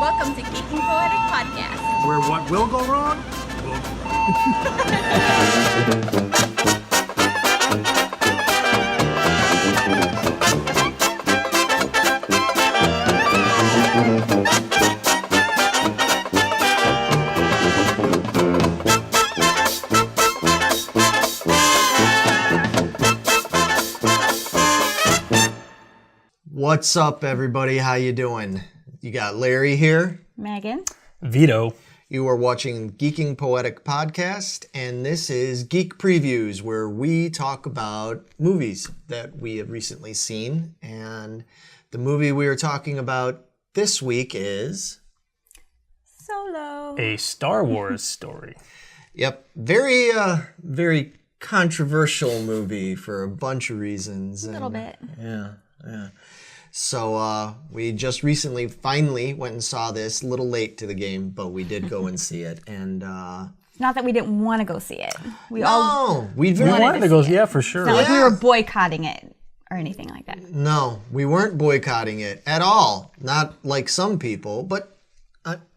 Welcome to Geeking Poetic Podcast. Where what will go wrong, will go What's up, everybody? How you doing? You got Larry here. Megan. Vito. You are watching Geeking Poetic Podcast, and this is Geek Previews, where we talk about movies that we have recently seen. And the movie we are talking about this week is... Solo. A Star Wars story. Yep. Very controversial movie for a bunch of reasons. A little bit. Yeah. So we just recently finally went and saw this, a little late to the game, but we did go and see it. And Not that we didn't want to go see it. we wanted to go, yeah, for sure. It's not like we were boycotting it or anything like that. No, we weren't boycotting it at all. Not like some people, but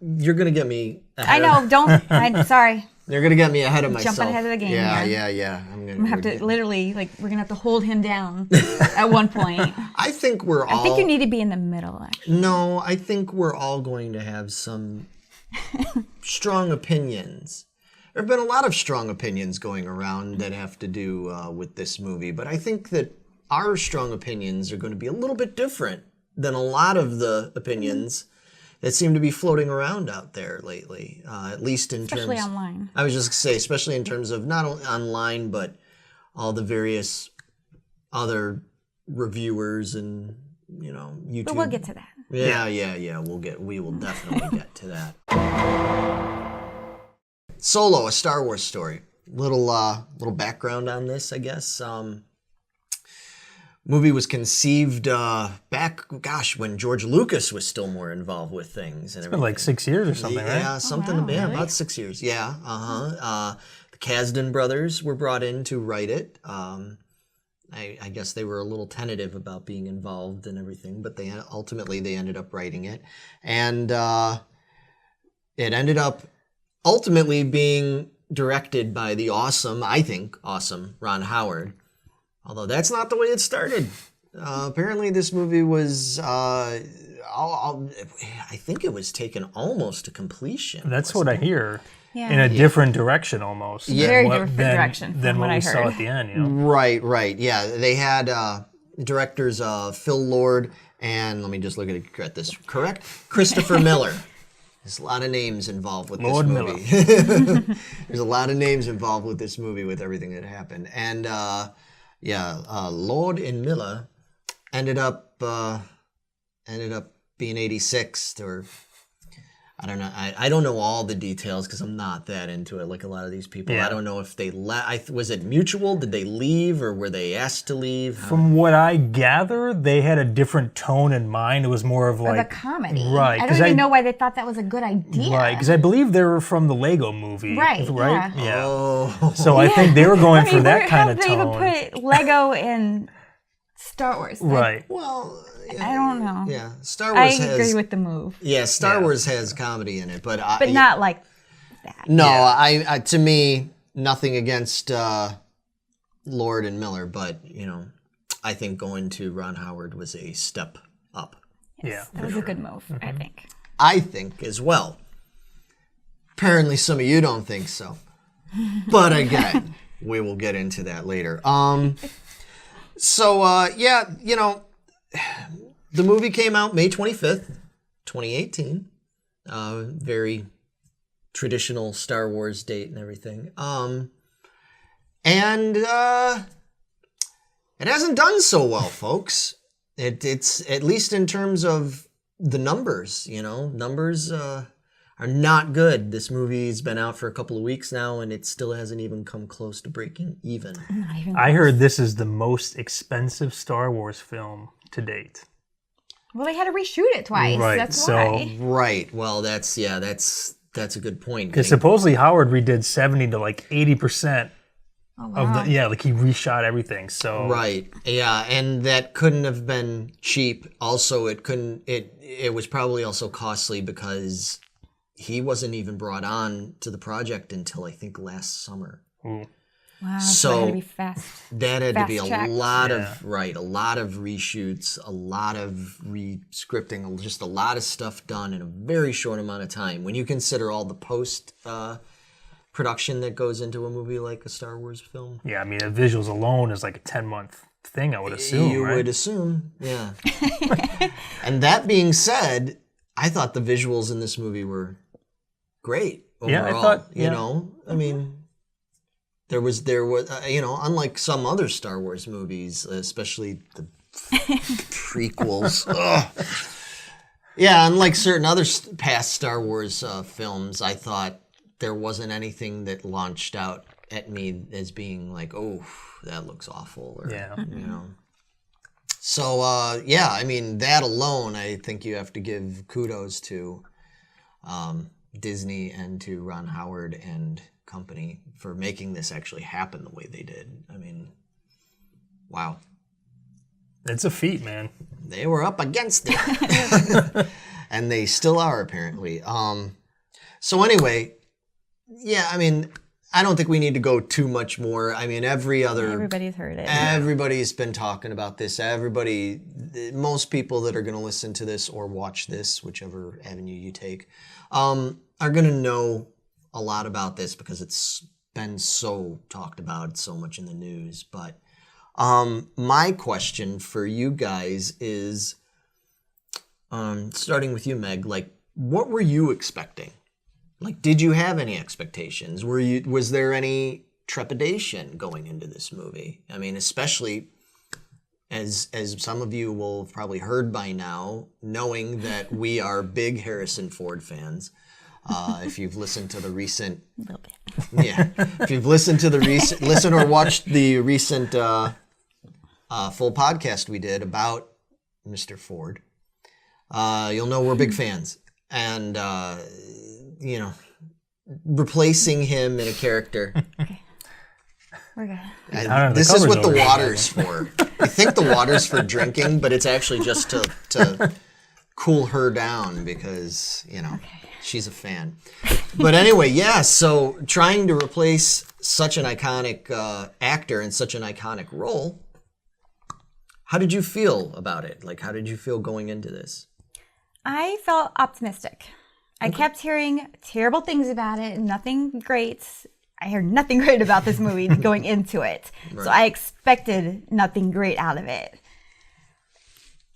you're going to get me ahead I'm sorry. You're going to get me ahead of myself. Jumping ahead of the game Yeah. I'm going to have to literally, we're going to have to hold him down at one point. I think I think you need to be in the middle, actually. No, I think we're all going to have some strong opinions. There have been a lot of strong opinions going around that have to do with this movie, but I think that our strong opinions are going to be a little bit different than a lot of the opinions that seem to be floating around out there lately, at least in Especially online. I was just going to say, especially in terms of not only online, but all the various other reviewers and, YouTube. But we'll get to that. Yeah. We will definitely get to that. Solo, a Star Wars story. Little background on this, I guess. Movie was conceived back, when George Lucas was still more involved with things. And It's been like 6 years or something, right? Yeah, really? About 6 years. Yeah, the Kasdan brothers were brought in to write it. I guess they were a little tentative about being involved and everything, but they ended up writing it. And it ended up ultimately being directed by the awesome Ron Howard. Although that's not the way it started. Apparently this movie was, I think it was taken almost to completion. That's what I hear. Yeah. In a different direction almost. Yeah. Very different direction than from what what I we saw heard. at the end, Right. Yeah, they had directors Phil Lord and, let me just look at this correct, Christopher Miller. There's a lot of names involved with Lord this movie. There's a lot of names involved with this movie with everything that happened. And Lord and Miller ended up being 86th, or I don't know. I don't know all the details because I'm not that into it like a lot of these people. Yeah. I don't know if they was it mutual? Did they leave or were they asked to leave? From what I gather, they had a different tone in mind. It was more of like The comedy. Right, I 'cause don't even know why they thought that was a good idea. Right, because I believe they were from the Lego movie. Right, Yeah. Oh. So I think they were going for that kind of How did they tone. even put Lego in Star Wars? Right. Well, I don't know. yeah. Star I Wars agree has with the move. Star Wars has comedy in it, but Not like that. No, I to me, nothing against Lord and Miller, but I think going to Ron Howard was a step up. Yeah. That was a good move, I think. I think as well. Apparently, some of you don't think so, but again, we will get into that later. The movie came out May 25th, 2018. Very traditional Star Wars date and everything. And it hasn't done so well, folks. It's at least in terms of the numbers, numbers are not good. This movie's been out for a couple of weeks now, and it still hasn't even come close to breaking even. I heard this is the most expensive Star Wars film to date. Well, they had to reshoot it twice. Right, That's so- why. Right. Well, that's a good point. Because supposedly Howard redid 70 to like 80% Oh, wow. Like he reshot everything. So Right. Yeah, and that couldn't have been cheap. Also, it was probably also costly because he wasn't even brought on to the project until I think last summer. Ooh. Wow, So that had to be fast. that had to be a Fast-tracked. lot of a lot of reshoots, a lot of re-scripting, just a lot of stuff done in a very short amount of time. When you consider all the post production that goes into a movie like a Star Wars film. Yeah, I mean, the visuals alone is like a 10-month thing, I would assume, You right? would assume, yeah. And that being said, I thought the visuals in this movie were great overall. Yeah, I thought, you know, I mean, there was, you know, unlike some other Star Wars movies, especially the prequels. Yeah, unlike certain other past Star Wars films, I thought there wasn't anything that launched out at me as being like, oh, that looks awful, or you know. So yeah, I mean, that alone, I think you have to give kudos to Disney and to Ron Howard and company for making this actually happen the way they did. I mean, wow. It's a feat, man. They were up against it. And they still are, apparently. So anyway, yeah, I mean, I don't think we need to go too much more. I mean, Everybody's heard it. Everybody's been talking about this. Most people that are going to listen to this or watch this, whichever avenue you take, are going to know a lot about this because it's been so talked about, so much in the news. But my question for you guys is, starting with you, Meg, like, what were you expecting? Like, did you have any expectations? Was there any trepidation going into this movie? I mean, especially as some of you will have probably heard by now, knowing that we are big Harrison Ford fans. If you've listened to the recent, if you've listened to the recent, or watched the recent full podcast we did about Mr. Ford, you'll know we're big fans, and you know, replacing him in a character. Okay. We're good. This is what the water's for. You think the water's for drinking, but it's actually just to cool her down because, you know, she's a fan. But anyway, yeah, so trying to replace such an iconic actor in such an iconic role, how did you feel about it? Like, how did you feel going into this? I felt optimistic. I kept hearing terrible things about it, nothing great. I heard nothing great about this movie going into it. Right. So I expected nothing great out of it.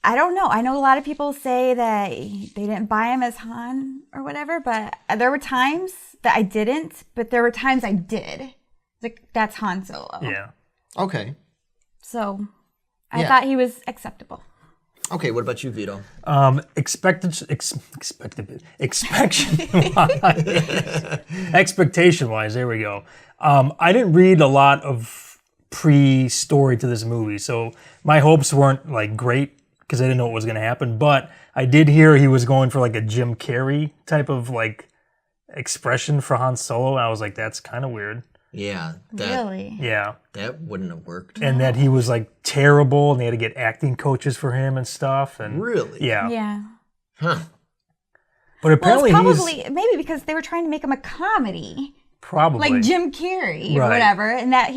I don't know. I know a lot of people say that they didn't buy him as Han or whatever, but there were times that I didn't, but there were times I did. Like, that's Han Solo. Yeah. Okay. So I thought he was acceptable. Okay, what about you, Vito? Expectation-wise, there we go. I didn't read a lot of pre-story to this movie, so my hopes weren't like great because I didn't know what was going to happen. But I did hear he was going for like a Jim Carrey type of like expression for Han Solo, and I was like, that's kind of weird. Yeah. Really? Yeah. That wouldn't have worked. And that he was like terrible and they had to get acting coaches for him and stuff. And really? Yeah. Yeah. Huh. But apparently maybe because they were trying to make him a comedy. Probably. Like Jim Carrey or whatever. And that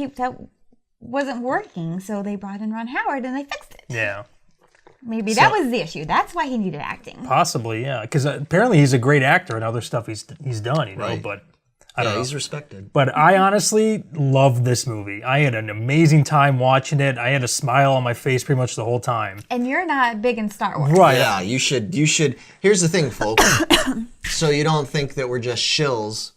wasn't working. So they brought in Ron Howard and they fixed it. Yeah. Maybe that was the issue. That's why he needed acting. Possibly, yeah. Because apparently he's a great actor and other stuff he's done, you know. Right. But I don't know. He's respected. But I honestly loved this movie. I had an amazing time watching it. I had a smile on my face pretty much the whole time. And you're not big in Star Wars. Right. Yeah, you should. Here's the thing, folks. So you don't think that we're just shills,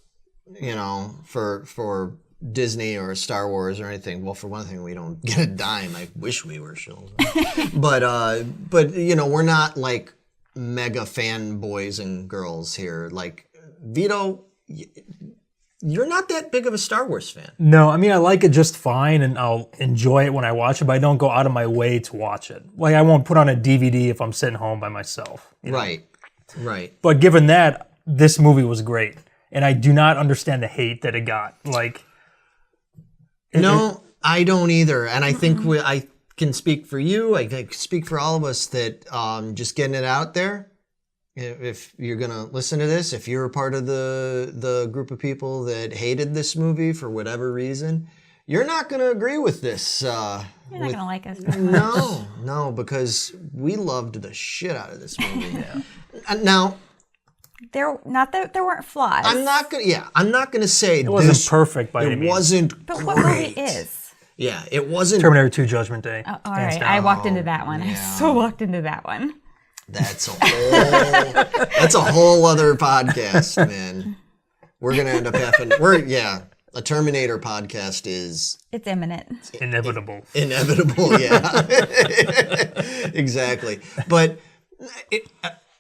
you know, for Disney or Star Wars or anything. Well, for one thing, we don't get a dime. I wish we were shills. But you know, we're not like mega fanboys and girls here. Like, Vito, you're not that big of a Star Wars fan. No, I mean, I like it just fine, and I'll enjoy it when I watch it, but I don't go out of my way to watch it. Like, I won't put on a DVD if I'm sitting home by myself. You know? Right. But given that, this movie was great, and I do not understand the hate that it got. Like, No, I don't either. And I think I can speak for you. I can speak for all of us that just getting it out there. If you're going to listen to this, if you're a part of the group of people that hated this movie for whatever reason, you're not going to agree with this. You're not going to like us very much. No, because we loved the shit out of this movie. Now, not that there weren't flaws. I'm not gonna say it wasn't perfect by any means. It wasn't but great. what movie is? Yeah, it wasn't. Terminator 2 Judgment Day. Oh, all right, I walked into that one. Yeah. I so walked into that one. That's a whole other podcast, man. We're gonna end up having a Terminator podcast is it's imminent. Inevitable, yeah. Exactly. But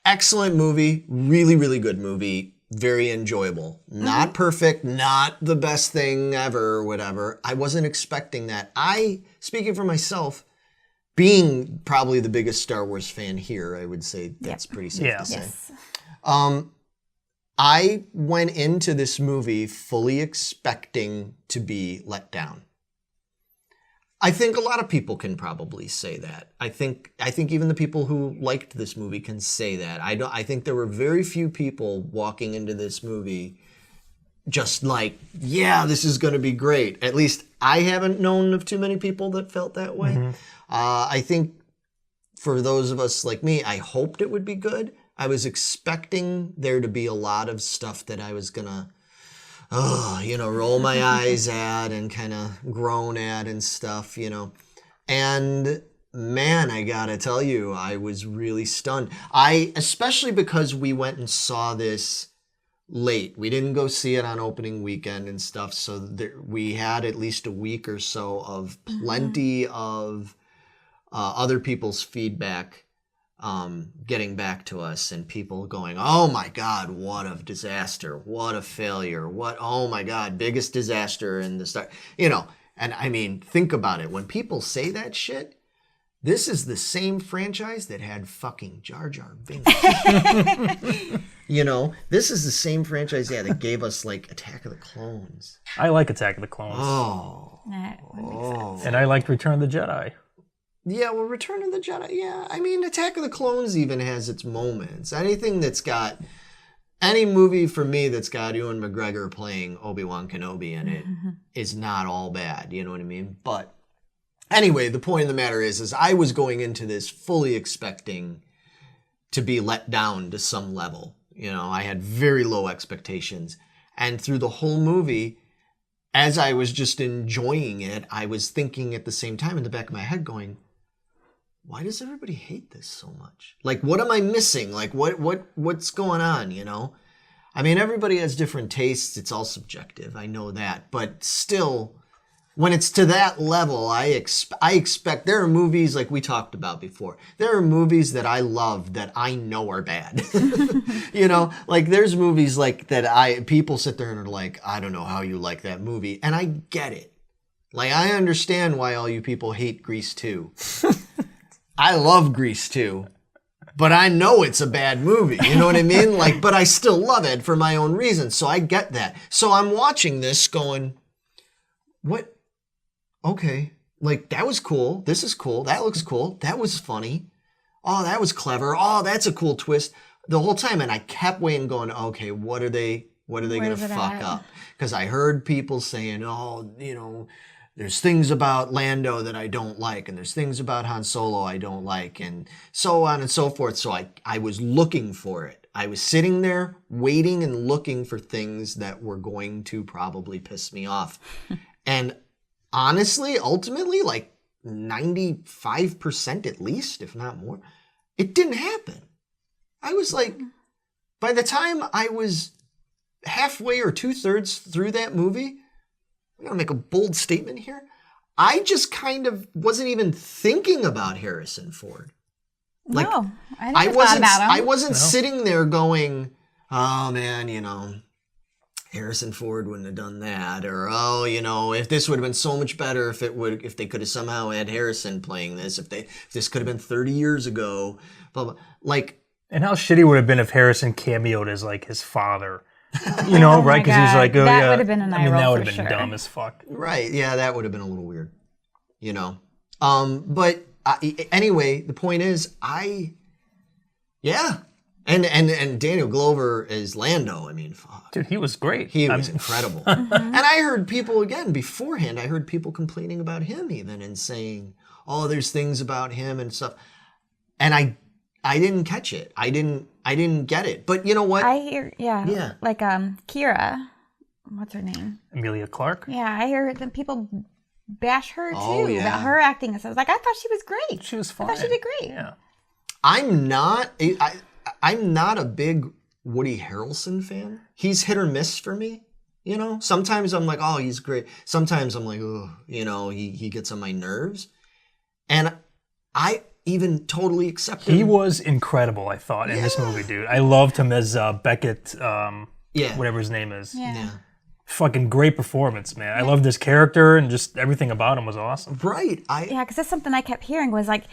excellent movie, really, really good movie, very enjoyable. Not perfect, not the best thing ever, whatever. I wasn't expecting that. Speaking for myself, being probably the biggest Star Wars fan here, I would say that's pretty safe to say. Yes. I went into this movie fully expecting to be let down. I think a lot of people can probably say that. I think even the people who liked this movie can say that. I think there were very few people walking into this movie just like, yeah, this is going to be great. At least I haven't known of too many people that felt that way. Mm-hmm. I think for those of us like me, I hoped it would be good. I was expecting there to be a lot of stuff that I was going to, roll my eyes at and kind of groan at and stuff, And man, I got to tell you, I was really stunned. Especially because we went and saw this late. We didn't go see it on opening weekend and stuff. So we had at least a week or so of plenty of other people's feedback getting back to us and people going, oh my God, what a disaster, what a failure, oh my God, biggest disaster in the start, and I mean, think about it. When people say that shit, this is the same franchise that had fucking Jar Jar Binks. This is the same franchise, that gave us like Attack of the Clones. I like Attack of the Clones. That and I liked Return of the Jedi. Yeah, well, Return of the Jedi, yeah. I mean, Attack of the Clones even has its moments. Any movie for me that's got Ewan McGregor playing Obi-Wan Kenobi in it is not all bad, you know what I mean? But anyway, the point of the matter is I was going into this fully expecting to be let down to some level. I had very low expectations. And through the whole movie, as I was just enjoying it, I was thinking at the same time in the back of my head going, why does everybody hate this so much? Like, what am I missing? Like, what's going on, I mean, everybody has different tastes. It's all subjective. I know that. But still, when it's to that level, I expect there are movies like we talked about before. There are movies that I love that I know are bad. Like there's movies like that people sit there and are like, I don't know how you like that movie. And I get it. Like, I understand why all you people hate Grease 2. I love Grease 2, but I know it's a bad movie. You know what I mean? Like, but I still love it for my own reasons. So I get that. So I'm watching this going, what? Okay. Like, that was cool. This is cool. That looks cool. That was funny. Oh, that was clever. Oh, that's a cool twist. The whole time. And I kept waiting going, okay, what are they going to fuck up? Because I heard people saying, there's things about Lando that I don't like, and there's things about Han Solo I don't like, and so on and so forth. So I was looking for it. I was sitting there waiting and looking for things that were going to probably piss me off. And honestly, ultimately, like 95% at least, if not more, it didn't happen. I was like, by the time I was halfway or 2/3 through that movie, I'm going to make a bold statement here. I just kind of wasn't even thinking about Harrison Ford. Like, no, I wasn't about him. I wasn't sitting there going, oh man, Harrison Ford wouldn't have done that, or if this would have been so much better if they could have somehow had Harrison playing this, if this could have been 30 years ago, blah blah. Like, and how shitty would it have been if Harrison cameoed as like his father. You know, Oh my right? Because he's God. like, oh That yeah. would have been an eye I mean, that roll would for have been sure. dumb as fuck. Right. Yeah, that would have been a little weird. You know. But anyway, the point is, yeah. And Daniel Glover as Lando, I mean, fuck. Dude, he was great. He was incredible. And I heard people, again, beforehand, I heard people complaining about him even and saying, oh, there's things about him and stuff. And I didn't catch it. I didn't get it. But you know what? I hear, Yeah. like Kira, what's her name? Emilia Clarke. Yeah, I hear that people bash her too Oh, yeah. about her acting and stuff. I was like, I thought she was great. She was fine. I thought she did great. Yeah. I'm not a big Woody Harrelson fan. He's hit or miss for me. You know, sometimes I'm like, oh, he's great. Sometimes I'm like, oh, you know, he gets on my nerves. And I even totally accepted He was incredible, I thought, in this movie, dude. I loved him as Beckett, whatever his name is. Yeah. Fucking great performance, man. I loved his character and just everything about him was awesome. Right. Yeah, because that's something I kept hearing was like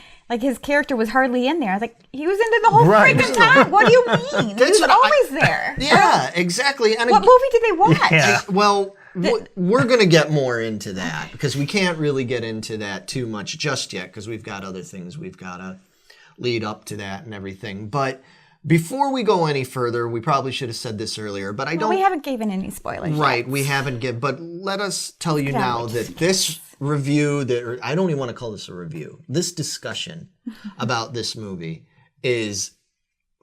his character was hardly in there. I was like, he was in there the whole Right. freaking time. What do you mean? He was what always there. Yeah, exactly. And What movie did they watch? Yeah. Well, we're going to get more into that because we can't really get into that too much just yet because we've got other things we've got to lead up to that and everything. But before we go any further, we probably should have said this earlier, but I don't... We haven't given any spoilers Right, yet. we haven't given... But let us tell you get now out. that this review, or I don't even want to call this a review, this discussion about this movie is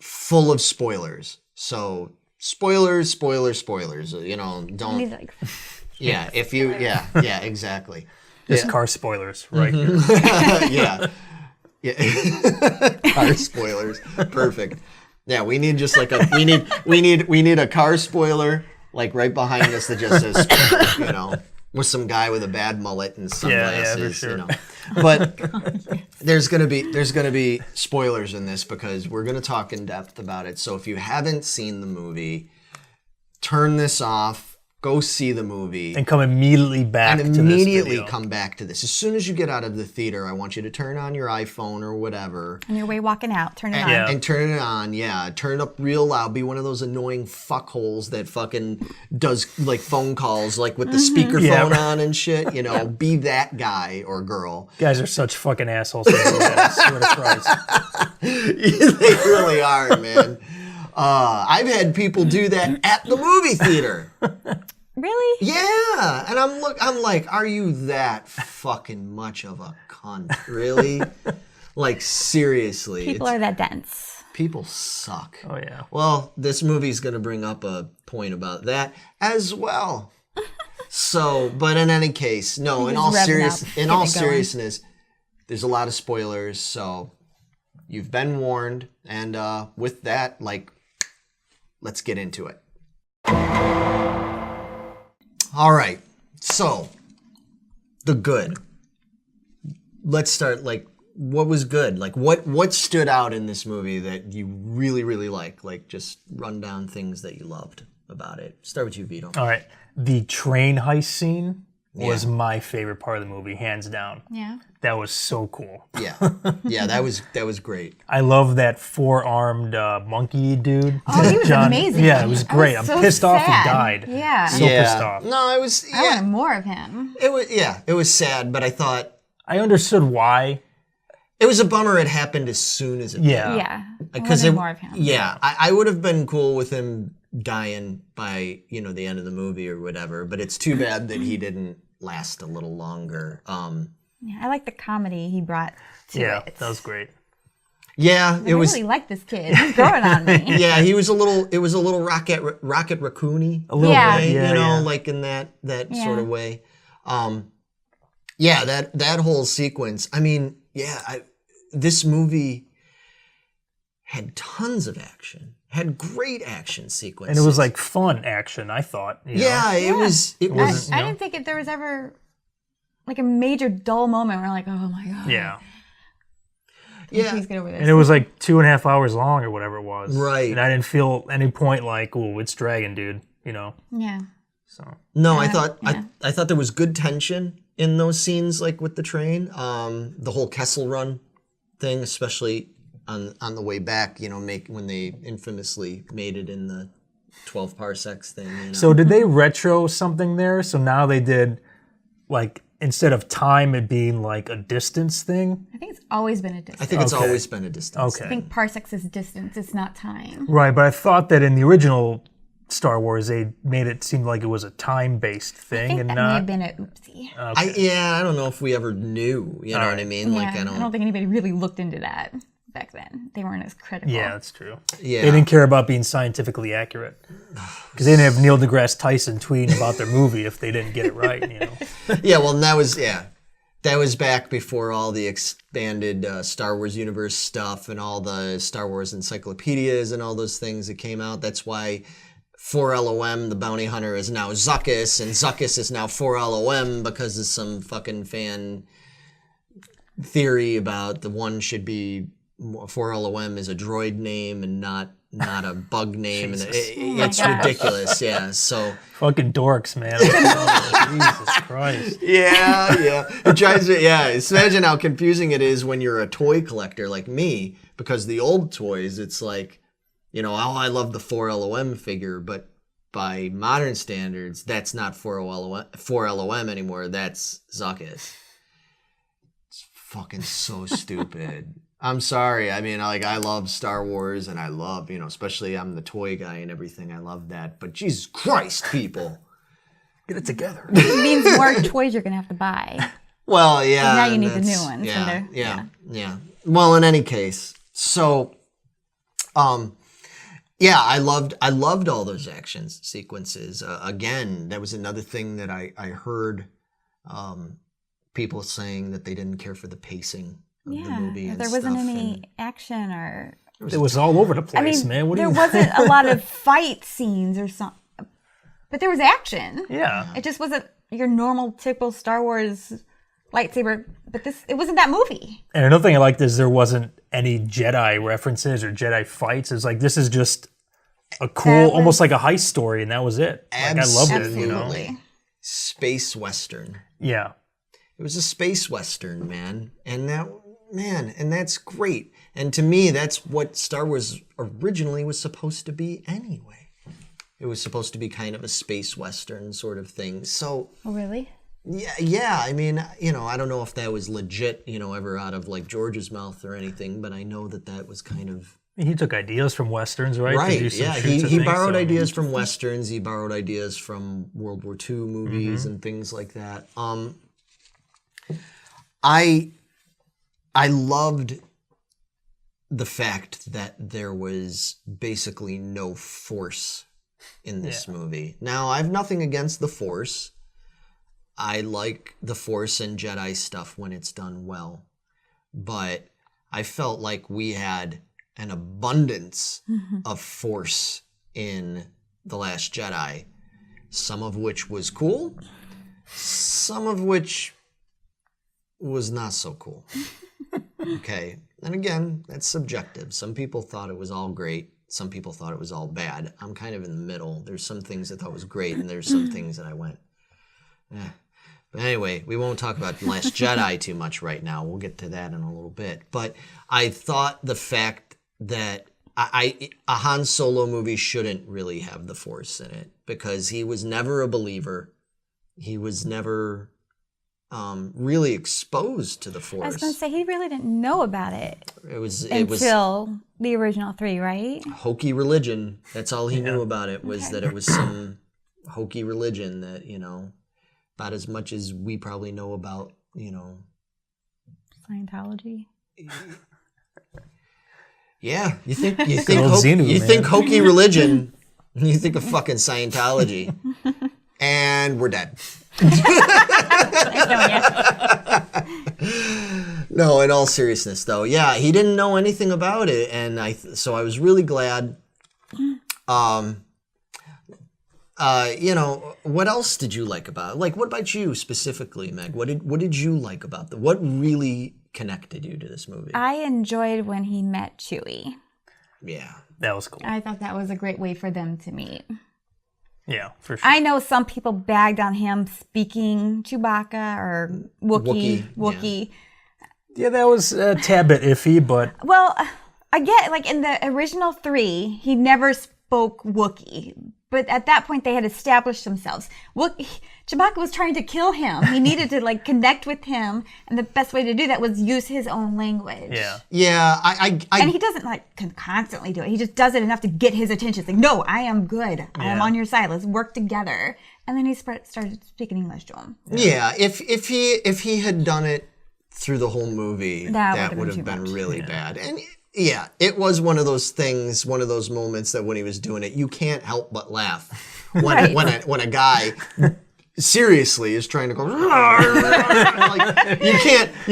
full of spoilers. So, spoilers, you know, don't... He's like, Yeah, if you... Yeah, exactly. Just car spoilers right here. Yeah. Car spoilers. Perfect. Yeah, we need just like we need a car spoiler like right behind us that just says spoiler, you know, with some guy with a bad mullet and sunglasses, for sure. you know. But there's gonna be spoilers in this because we're gonna talk in depth about it. So if you haven't seen the movie, turn this off. Go see the movie. And come immediately back to this video. Come back to this. As soon as you get out of the theater, I want you to turn on your iPhone or whatever. on your way walking out, turn it on. Yeah. And turn it on, yeah. Turn it up real loud. Be one of those annoying fuckholes that fucking does like phone calls like with the speakerphone on and shit. You know, be that guy or girl. You guys are such fucking assholes. I swear to Christ. They really are, man. I've had people do that at the movie theater. Really? Yeah, and I'm like, are you that fucking much of a cunt? Really? Like seriously. People are that dense. People suck. Oh yeah. Well, this movie's going to bring up a point about that as well. So, but in any case, no, in all seriousness, there's a lot of spoilers, so you've been warned, and with that, like, let's get into it. All right, so the good. Let's start. Like, what was good? Like, what stood out in this movie that you really, really like? Like, just run down things that you loved about it. Start with you, Vito. All right. The train heist scene was my favorite part of the movie, hands down. Yeah. That was so cool. Yeah, that was great. I love that four-armed monkey dude. Oh, he was amazing. Yeah, it was great. I was I'm so pissed off he sad. died. Yeah. So pissed off. No, it was. I Yeah, wanted more of him. it was sad, but I thought I understood why. it was a bummer. It happened as soon as it did. Yeah. Yeah. I Because wanted more of him. Yeah, I would have been cool with him dying by the end of the movie or whatever. But it's too bad that he didn't last a little longer. Yeah, I like the comedy he brought to Yeah, it. that was great. Yeah, it I was. really like this kid. He's growing on me. Yeah, he was a little. It was a little Rocket Raccoon-y. A little Yeah. bit. Yeah, you know, yeah. like in that Yeah. sort of way. Yeah, that whole sequence. I mean, yeah, this movie had tons of action. Had great action sequences. And it was like fun action, I thought. you know? yeah, it was. It was. I didn't think there was ever like a major dull moment where like, oh my god. Yeah. Yeah, Please get over this. And it was like 2.5 hours long or whatever it was. Right. And I didn't feel any point like, oh, it's dragging, dude. You know? Yeah. So. No, I thought yeah. I thought there was good tension in those scenes, like with the train. The whole Kessel Run thing, especially on the way back. When they infamously made it in the 12 parsecs thing. You know? So did they retro something there? So now they did, like, instead of time, it being like a distance thing? I think it's always been a distance. I think it's always been a distance. Okay. I think parsecs is distance, it's not time. Right, but I thought that in the original Star Wars, they made it seem like it was a time-based I thing think and that not... may have been an oopsie. I don't know if we ever knew. You know what I mean? Yeah, I don't think anybody really looked into that back then. They weren't as critical. Yeah, that's true. Yeah. They didn't care about being scientifically accurate. Because they didn't have Neil deGrasse Tyson tweeting about their movie if they didn't get it right, you know. Yeah, well, and that was back before all the expanded Star Wars universe stuff and all the Star Wars encyclopedias and all those things that came out. That's why 4LOM, the bounty hunter, is now Zuckuss, and Zuckuss is now 4LOM because of some fucking fan theory about the one should be 4LOM is a droid name and not a bug name. And it's ridiculous, yeah. So Fucking dorks, man. Jesus Christ. yeah. It drives me, yeah. Just imagine how confusing it is when you're a toy collector like me, because the old toys, it's like, you know, oh, I love the 4LOM figure, but by modern standards, that's not 4LOM anymore. That's Zuckuss. It's fucking so stupid. I'm sorry. I mean, like, I love Star Wars, and I love, you know, especially I'm the toy guy and everything. I love that. But Jesus Christ, people, get it together. It means more toys you're going to have to buy. Well, yeah. Now you need the new ones. Yeah. Well, in any case, so, yeah, I loved all those action sequences. Again, that was another thing that I heard people saying that they didn't care for the pacing of the movie. Yeah, and there wasn't stuff, any action or... It was all over the place, man. What there wasn't a lot of fight scenes or something. But there was action. Yeah. It just wasn't your normal, typical Star Wars lightsaber. But it wasn't that movie. And another thing I liked is there wasn't any Jedi references or Jedi fights. It's like, this is just a cool, almost like a heist story, and that was it. Like, I loved it, you know? Space Western. Yeah. It was a space Western, man. And that's great. And to me, that's what Star Wars originally was supposed to be anyway. It was supposed to be kind of a space Western sort of thing. So... Oh, really? Yeah. I mean, you know, I don't know if that was legit, you know, ever out of, like, George's mouth or anything, but I know that was kind of... He took ideas from Westerns, right? Right, yeah. He borrowed ideas from Westerns. He borrowed ideas from World War II movies and things like that. I loved the fact that there was basically no Force in this movie. Now, I have nothing against the Force. I like the Force and Jedi stuff when it's done well. But I felt like we had an abundance of Force in The Last Jedi, some of which was cool, some of which was not so cool. Okay. And again, that's subjective. Some people thought it was all great. Some people thought it was all bad. I'm kind of in the middle. There's some things I thought was great, and there's some things that I went, eh. But anyway, we won't talk about The Last Jedi too much right now. We'll get to that in a little bit. But I thought the fact that a Han Solo movie shouldn't really have the Force in it, because he was never a believer. He was never really exposed to the Force. I was going to say, he really didn't know about it. It was until the original 3, right? Hokey religion. That's all he knew about it, was that it was some hokey religion that, you know, about as much as we probably know about, you know, Scientology. Yeah, you think hokey religion, you think of fucking Scientology, and we're dead. No, in all seriousness, though, yeah, he didn't know anything about it, and so I was really glad. You know, what else did you like about it? Like, what about you specifically, Meg? What did you like about what really connected you to this movie? I enjoyed when he met Chewie. Yeah. That was cool. I thought that was a great way for them to meet. Yeah, for sure. I know some people bagged on him speaking Chewbacca or Wookiee. Yeah, that was a tad bit iffy, but... Well, I get, like, in the original 3, he never spoke Wookiee. But at that point, they had established themselves. Chewbacca was trying to kill him. He needed to like connect with him, and the best way to do that was use his own language. Yeah. And he doesn't like constantly do it. He just does it enough to get his attention. It's like, no, I am good. I am on your side. Let's work together. And then he started speaking English to him. Yeah. If he had done it through the whole movie, that would have been really bad. And yeah, it was one of those things, one of those moments that when he was doing it, you can't help but laugh when a guy seriously is trying to go. Like, you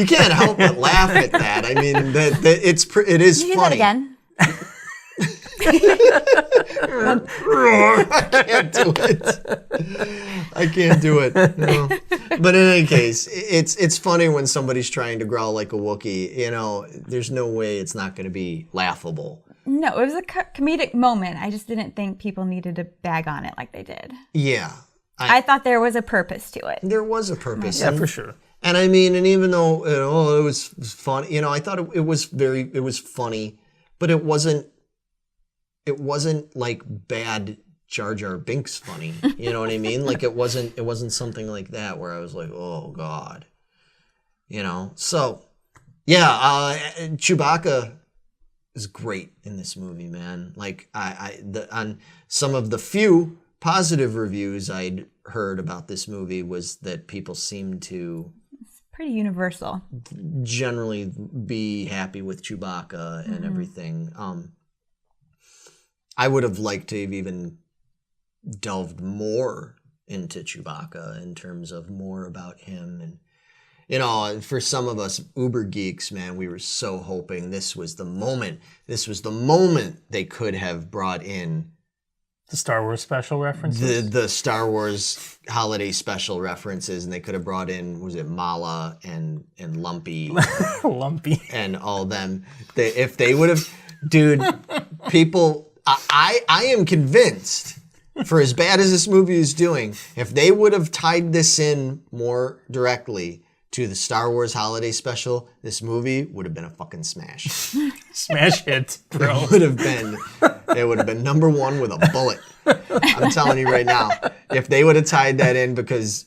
can't help but laugh at that. I mean, it is Can you funny. do that again? I can't do it. No. But in any case, it's funny when somebody's trying to growl like a Wookiee. You know, there's no way it's not going to be laughable. No, it was a comedic moment. I just didn't think people needed to bag on it like they did. Yeah. I thought there was a purpose to it. There was a purpose. Yeah, for sure. And I mean, and even though it was funny, you know, I thought it was funny, but it wasn't like bad Jar Jar Binks funny. You know what I mean? Like it wasn't something like that where I was like, oh God, you know. So yeah, Chewbacca is great in this movie, man. Like on some of the few positive reviews I'd heard about this movie was that people seemed to Pretty universal. generally be happy with Chewbacca and everything. I would have liked to have even delved more into Chewbacca in terms of more about him. And, you know, for some of us uber geeks, man, we were so hoping this was the moment. This was the moment they could have brought in The Star Wars special references? the Star Wars holiday special references, and they could have brought in, was it Mala and Lumpy Lumpy. and all them. If they would have, dude, people, I am convinced, for as bad as this movie is doing, if they would have tied this in more directly to the Star Wars holiday special, this movie would have been a fucking smash. Smash hit, bro. It would have been number one with a bullet. I'm telling you right now, if they would have tied that in, because,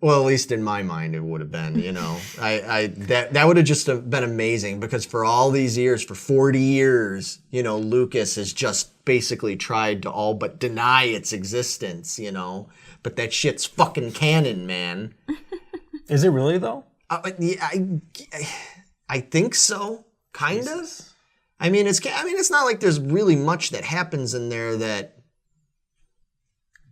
well, at least in my mind, it would have been, you know, that would have just been amazing, because for all these years, for 40 years, you know, Lucas has just basically tried to all but deny its existence, you know, but that shit's fucking canon, man. Is it really, though? I think so, kind of. I mean, it's not like there's really much that happens in there that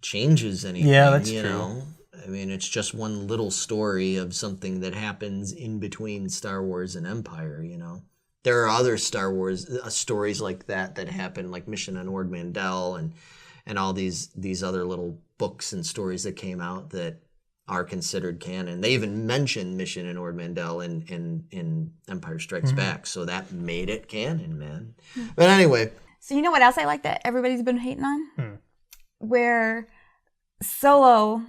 changes anything. Yeah, that's you true. know? I mean, it's just one little story of something that happens in between Star Wars and Empire, you know? There are other Star Wars stories like that happen, like Mission on Ord Mantell and all these other little books and stories that came out that are considered canon. They even mentioned Mission in Ord Mantell in Empire Strikes Back, so that made it canon, man. But anyway. So you know what else I like that everybody's been hating on? Where Solo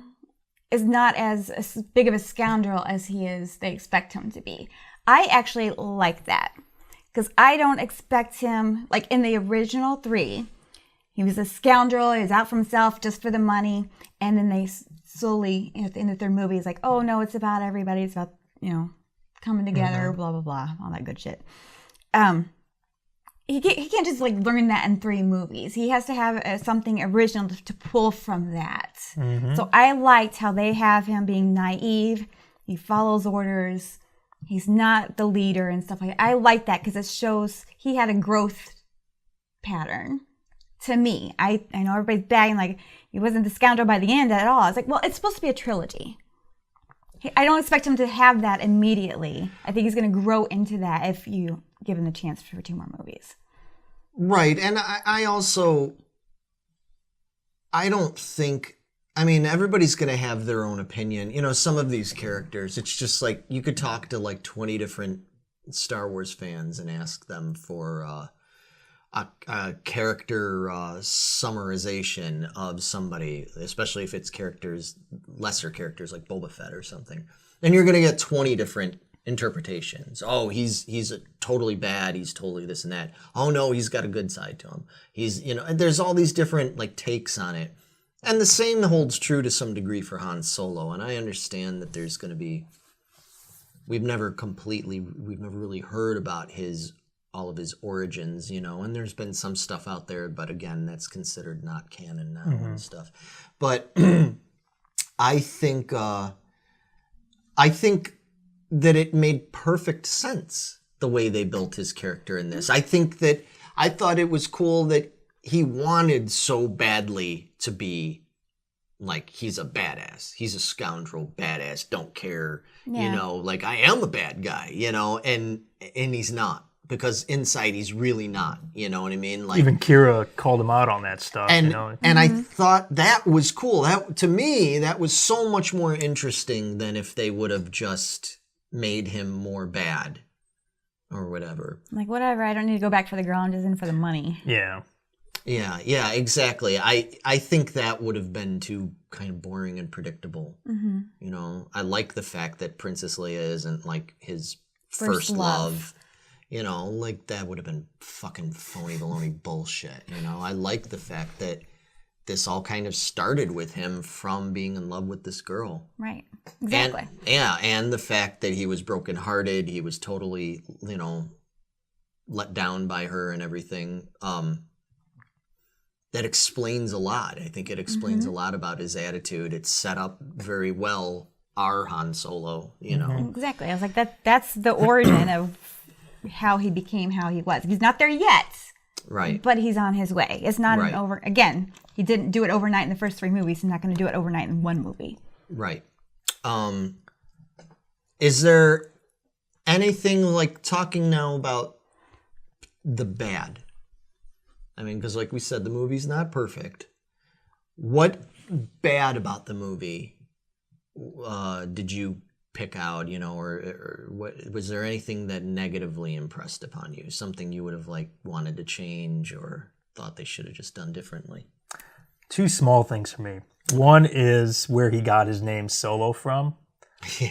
is not as big of a scoundrel as they expect him to be. I actually like that, because I don't expect him, like in the original 3, he was a scoundrel, he was out for himself just for the money, and then they slowly, at the end of the 3rd movie, it's like, oh no, it's about everybody, it's about, you know, coming together, blah, blah, blah, all that good shit. He can't just like learn that in 3 movies. He has to have something original to pull from that. So I liked how they have him being naive, he follows orders, he's not the leader and stuff like that. I like that, because it shows he had a growth pattern. To me, I know everybody's bagging like he wasn't the scoundrel by the end at all. It's like, well, it's supposed to be a trilogy. I don't expect him to have that immediately. I think he's going to grow into that if you give him the chance for 2 more movies. Right, and I also, I don't think, I mean, everybody's going to have their own opinion. You know, some of these characters, it's just like, you could talk to like 20 different Star Wars fans and ask them for a character summarization of somebody, especially if it's lesser characters like Boba Fett or something. And you're going to get 20 different interpretations. Oh, he's totally bad. He's totally this and that. Oh no, he's got a good side to him. He's, and there's all these different like takes on it. And the same holds true to some degree for Han Solo. And I understand that there's going to be, we've never really heard about all of his origins, and there's been some stuff out there, but again, that's considered not canon now and stuff. But I think that it made perfect sense the way they built his character in this. I thought it was cool that he wanted so badly to be like, he's a badass. He's a scoundrel badass, don't care, like I am a bad guy, and he's not. Because inside he's really not, you know what I mean? Like, even Kira called him out on that stuff, and I thought that was cool. That, to me, that was so much more interesting than if they would have just made him more bad or whatever. Like, whatever, I don't need to go back for the girl, I'm just in for the money. Yeah. Yeah, exactly. I think that would have been too kind of boring and predictable. I like the fact that Princess Leia isn't like his first love. Like that would have been fucking phony baloney bullshit. I like the fact that this all kind of started with him from being in love with this girl. Right. Exactly. And the fact that he was brokenhearted, he was totally, let down by her and everything. That explains a lot. I think it explains a lot about his attitude. It's set up very well, our Han Solo, Exactly. I was like, that's the origin of how he became how he was. He's not there yet. Right. But he's on his way. It's not again, he didn't do it overnight in the first 3 movies. He's not going to do it overnight in 1 movie. Right. Is there anything like talking now about the bad? I mean, because like we said, the movie's not perfect. What bad about the movie did you pick out, or what was there anything that negatively impressed upon you? Something you would have like wanted to change or thought they should have just done differently? 2 small things for me. One is where he got his name Solo from.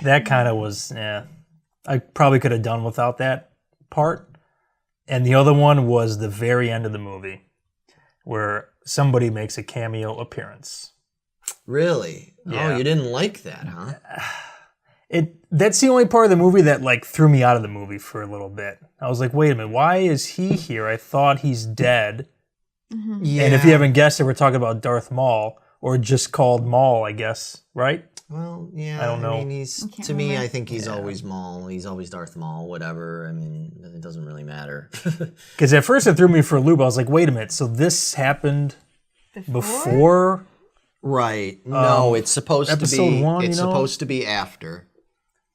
That kind of was, I probably could have done without that part. And the other one was the very end of the movie where somebody makes a cameo appearance. Really? Yeah. Oh, you didn't like that, huh? That's the only part of the movie that like threw me out of the movie for a little bit. I was like, wait a minute, why is he here? I thought he's dead. Yeah. And if you haven't guessed it, we're talking about Darth Maul, or just called Maul, I guess, right? Well, yeah. I don't know. I mean, I think he's always Maul. He's always Darth Maul, whatever. I mean, it doesn't really matter. Because at first it threw me for a loop. I was like, wait a minute, so this happened before? Right. No, it's supposed to be episode 1, it's supposed to be after.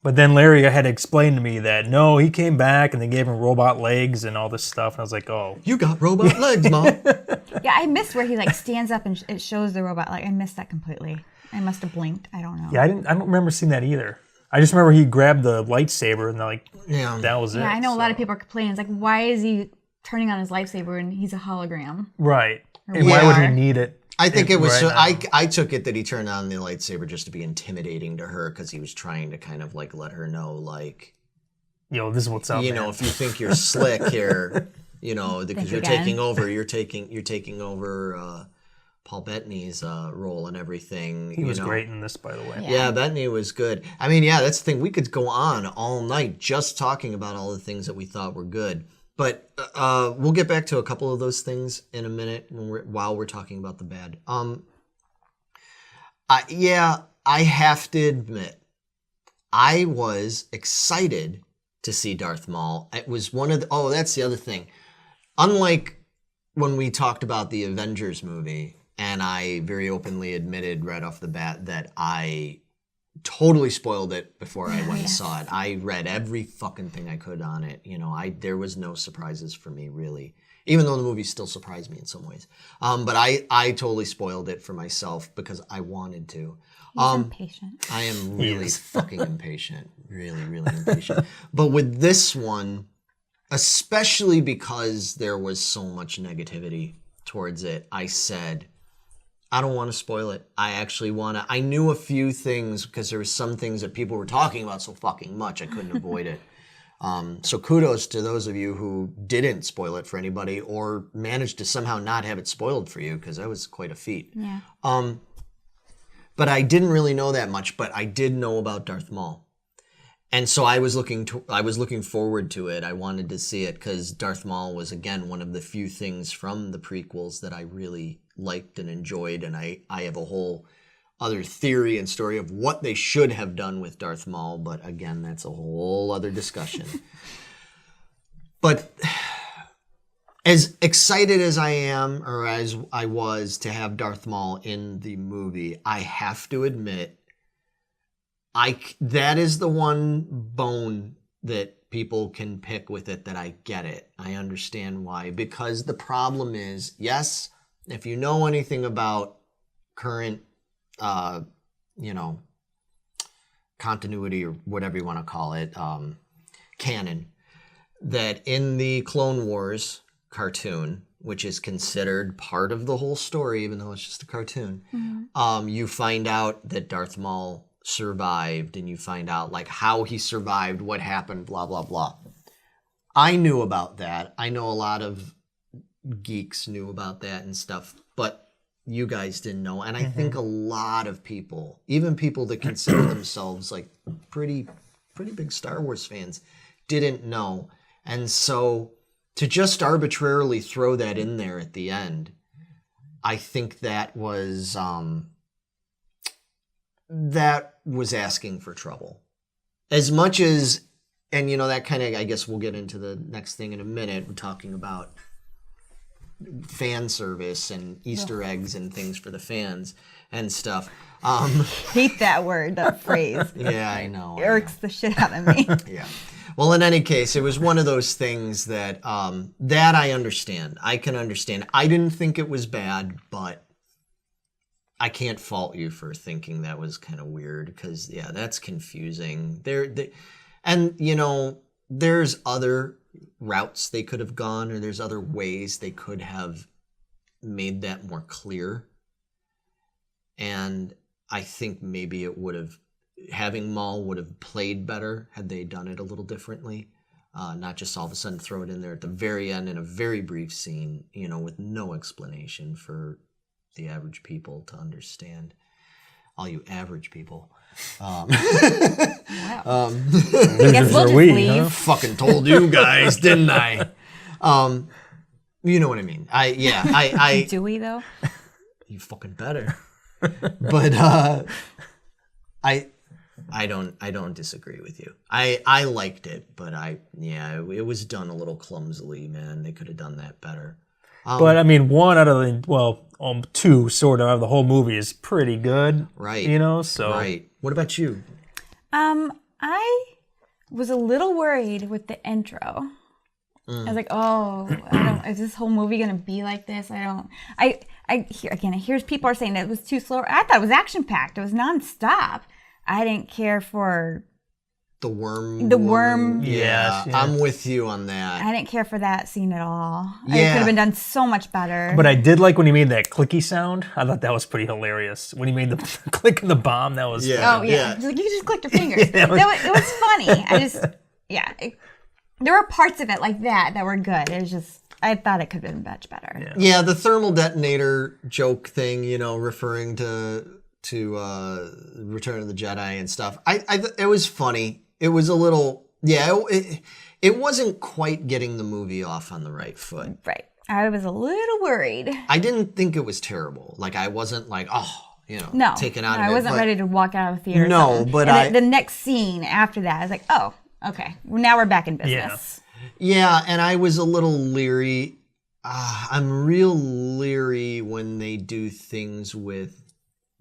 But then Larry had to explain to me that, no, he came back and they gave him robot legs and all this stuff. And I was like, oh. You got robot legs, Mom. Yeah, I missed where he like stands up and it shows the robot leg. I missed that completely. I must have blinked. I don't know. Yeah, I don't remember seeing that either. I just remember he grabbed the lightsaber and that was it. Yeah, I know a lot of people are complaining. It's like, why is he turning on his lightsaber and he's a hologram? Right. And why would he need it? I think it was. I took it that he turned on the lightsaber just to be intimidating to her because he was trying to kind of like let her know, like, this is what's up. If you think you're slick here, because you're taking over Paul Bettany's role and everything. He was great in this, by the way. Yeah, Bettany was good. I mean, that's the thing. We could go on all night just talking about all the things that we thought were good. But we'll get back to a couple of those things in a minute while we're talking about the bad. I have to admit, I was excited to see Darth Maul. It was one of the... Oh, that's the other thing. Unlike when we talked about the Avengers movie, and I very openly admitted right off the bat that I totally spoiled it before I went and saw it. I read every fucking thing I could on it. There was no surprises for me, really. Even though the movie still surprised me in some ways. But I totally spoiled it for myself because I wanted to. He's impatient. I am really fucking impatient. Really, really impatient. But with this one, especially because there was so much negativity towards it, I said, I don't want to spoil it. I actually want to. I knew a few things because there were some things that people were talking about so fucking much I couldn't avoid it. So kudos to those of you who didn't spoil it for anybody or managed to somehow not have it spoiled for you, because that was quite a feat. Yeah. But I didn't really know that much, but I did know about Darth Maul. And so I was looking forward to it. I wanted to see it because Darth Maul was, again, one of the few things from the prequels that I really liked and enjoyed. And I have a whole other theory and story of what they should have done with Darth Maul. But again, that's a whole other discussion. But as excited as I am, or as I was, to have Darth Maul in the movie, I have to admit, that is the one bone that people can pick with it that I get it. I understand why. Because the problem is, yes, if you know anything about current, continuity or whatever you want to call it, canon, that in the Clone Wars cartoon, which is considered part of the whole story, even though it's just a cartoon, you find out that Darth Maul survived, and you find out like how he survived, what happened, blah blah blah. I knew about that. I know a lot of geeks knew about that and stuff, but you guys didn't know. And I think a lot of people, even people that consider themselves like pretty big Star Wars fans, didn't know. And so to just arbitrarily throw that in there at the end, I think that was asking for trouble. As much as, and that kind of, I guess we'll get into the next thing in a minute. We're talking about fan service and Easter eggs and things for the fans and stuff. Hate that word, that phrase. Yeah, I know. It irks the shit out of me. Yeah. Well, in any case, it was one of those things that that I understand. I can understand. I didn't think it was bad, but I can't fault you for thinking that was kind of weird, because, yeah, that's confusing. There's other routes they could have gone, or there's other ways they could have made that more clear. And I think maybe having Maul would have played better had they done it a little differently. Not just all of a sudden throw it in there at the very end in a very brief scene, with no explanation for the average people to understand. All you average people. Wow. There's Guess we'll just leave. Fucking told you guys, didn't I? You know what I mean. I Do we though? You fucking better. But I don't disagree with you. I liked it, but it was done a little clumsily, man. They could have done that better. But I mean, one out of two sort of the whole movie is pretty good, right? So right. What about you? I was a little worried with the intro. I was like, is this whole movie gonna be like this? I hear people are saying that it was too slow. I thought it was action packed. It was nonstop. I didn't care for the worm. Yeah, I'm with you on that. I didn't care for that scene at all. Yeah. It could have been done so much better. But I did like when he made that clicky sound. I thought that was pretty hilarious. When he made the click of the bomb, that was Oh yeah. Just like, you just clicked your fingers. It was funny. There were parts of it like that were good. It was just, I thought it could have been much better. Yeah, the thermal detonator joke thing, referring to Return of the Jedi and stuff. It was funny. It was a little, it wasn't quite getting the movie off on the right foot. Right. I was a little worried. I didn't think it was terrible. Like, I wasn't like, taken out of it. I wasn't ready to walk out of the theater. No, but the next scene after that, I was like, oh, okay. Well, now we're back in business. Yeah, and I was a little leery. I'm real leery when they do things with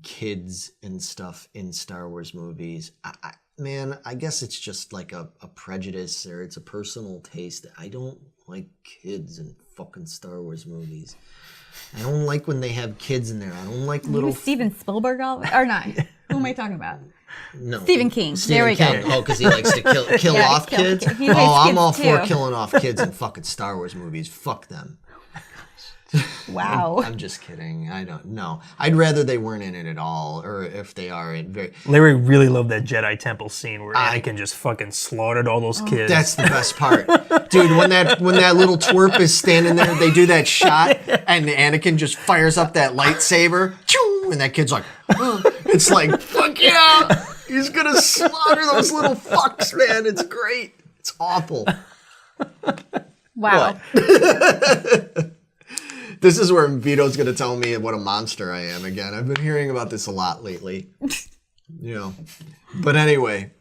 kids and stuff in Star Wars movies. I guess it's just like a prejudice, or it's a personal taste. I don't like kids in fucking Star Wars movies. I don't like when they have kids in there. I don't like little... Steven Spielberg or not? Who am I talking about? No. Stephen King. There we go. Oh, because he likes to kill off kids? I'm all for killing off kids in fucking Star Wars movies. Fuck them. Wow. I'm just kidding. I don't know. I'd rather they weren't in it at all, or if they are, Larry really loved that Jedi Temple scene where Anakin just fucking slaughtered all those kids. That's the best part, dude. When that little twerp is standing there, they do that shot, and Anakin just fires up that lightsaber, and that kid's like, it's like, fuck yeah, he's gonna slaughter those little fucks, man. It's great. It's awful. Wow. This is where Vito's going to tell me what a monster I am again. I've been hearing about this a lot lately. But anyway,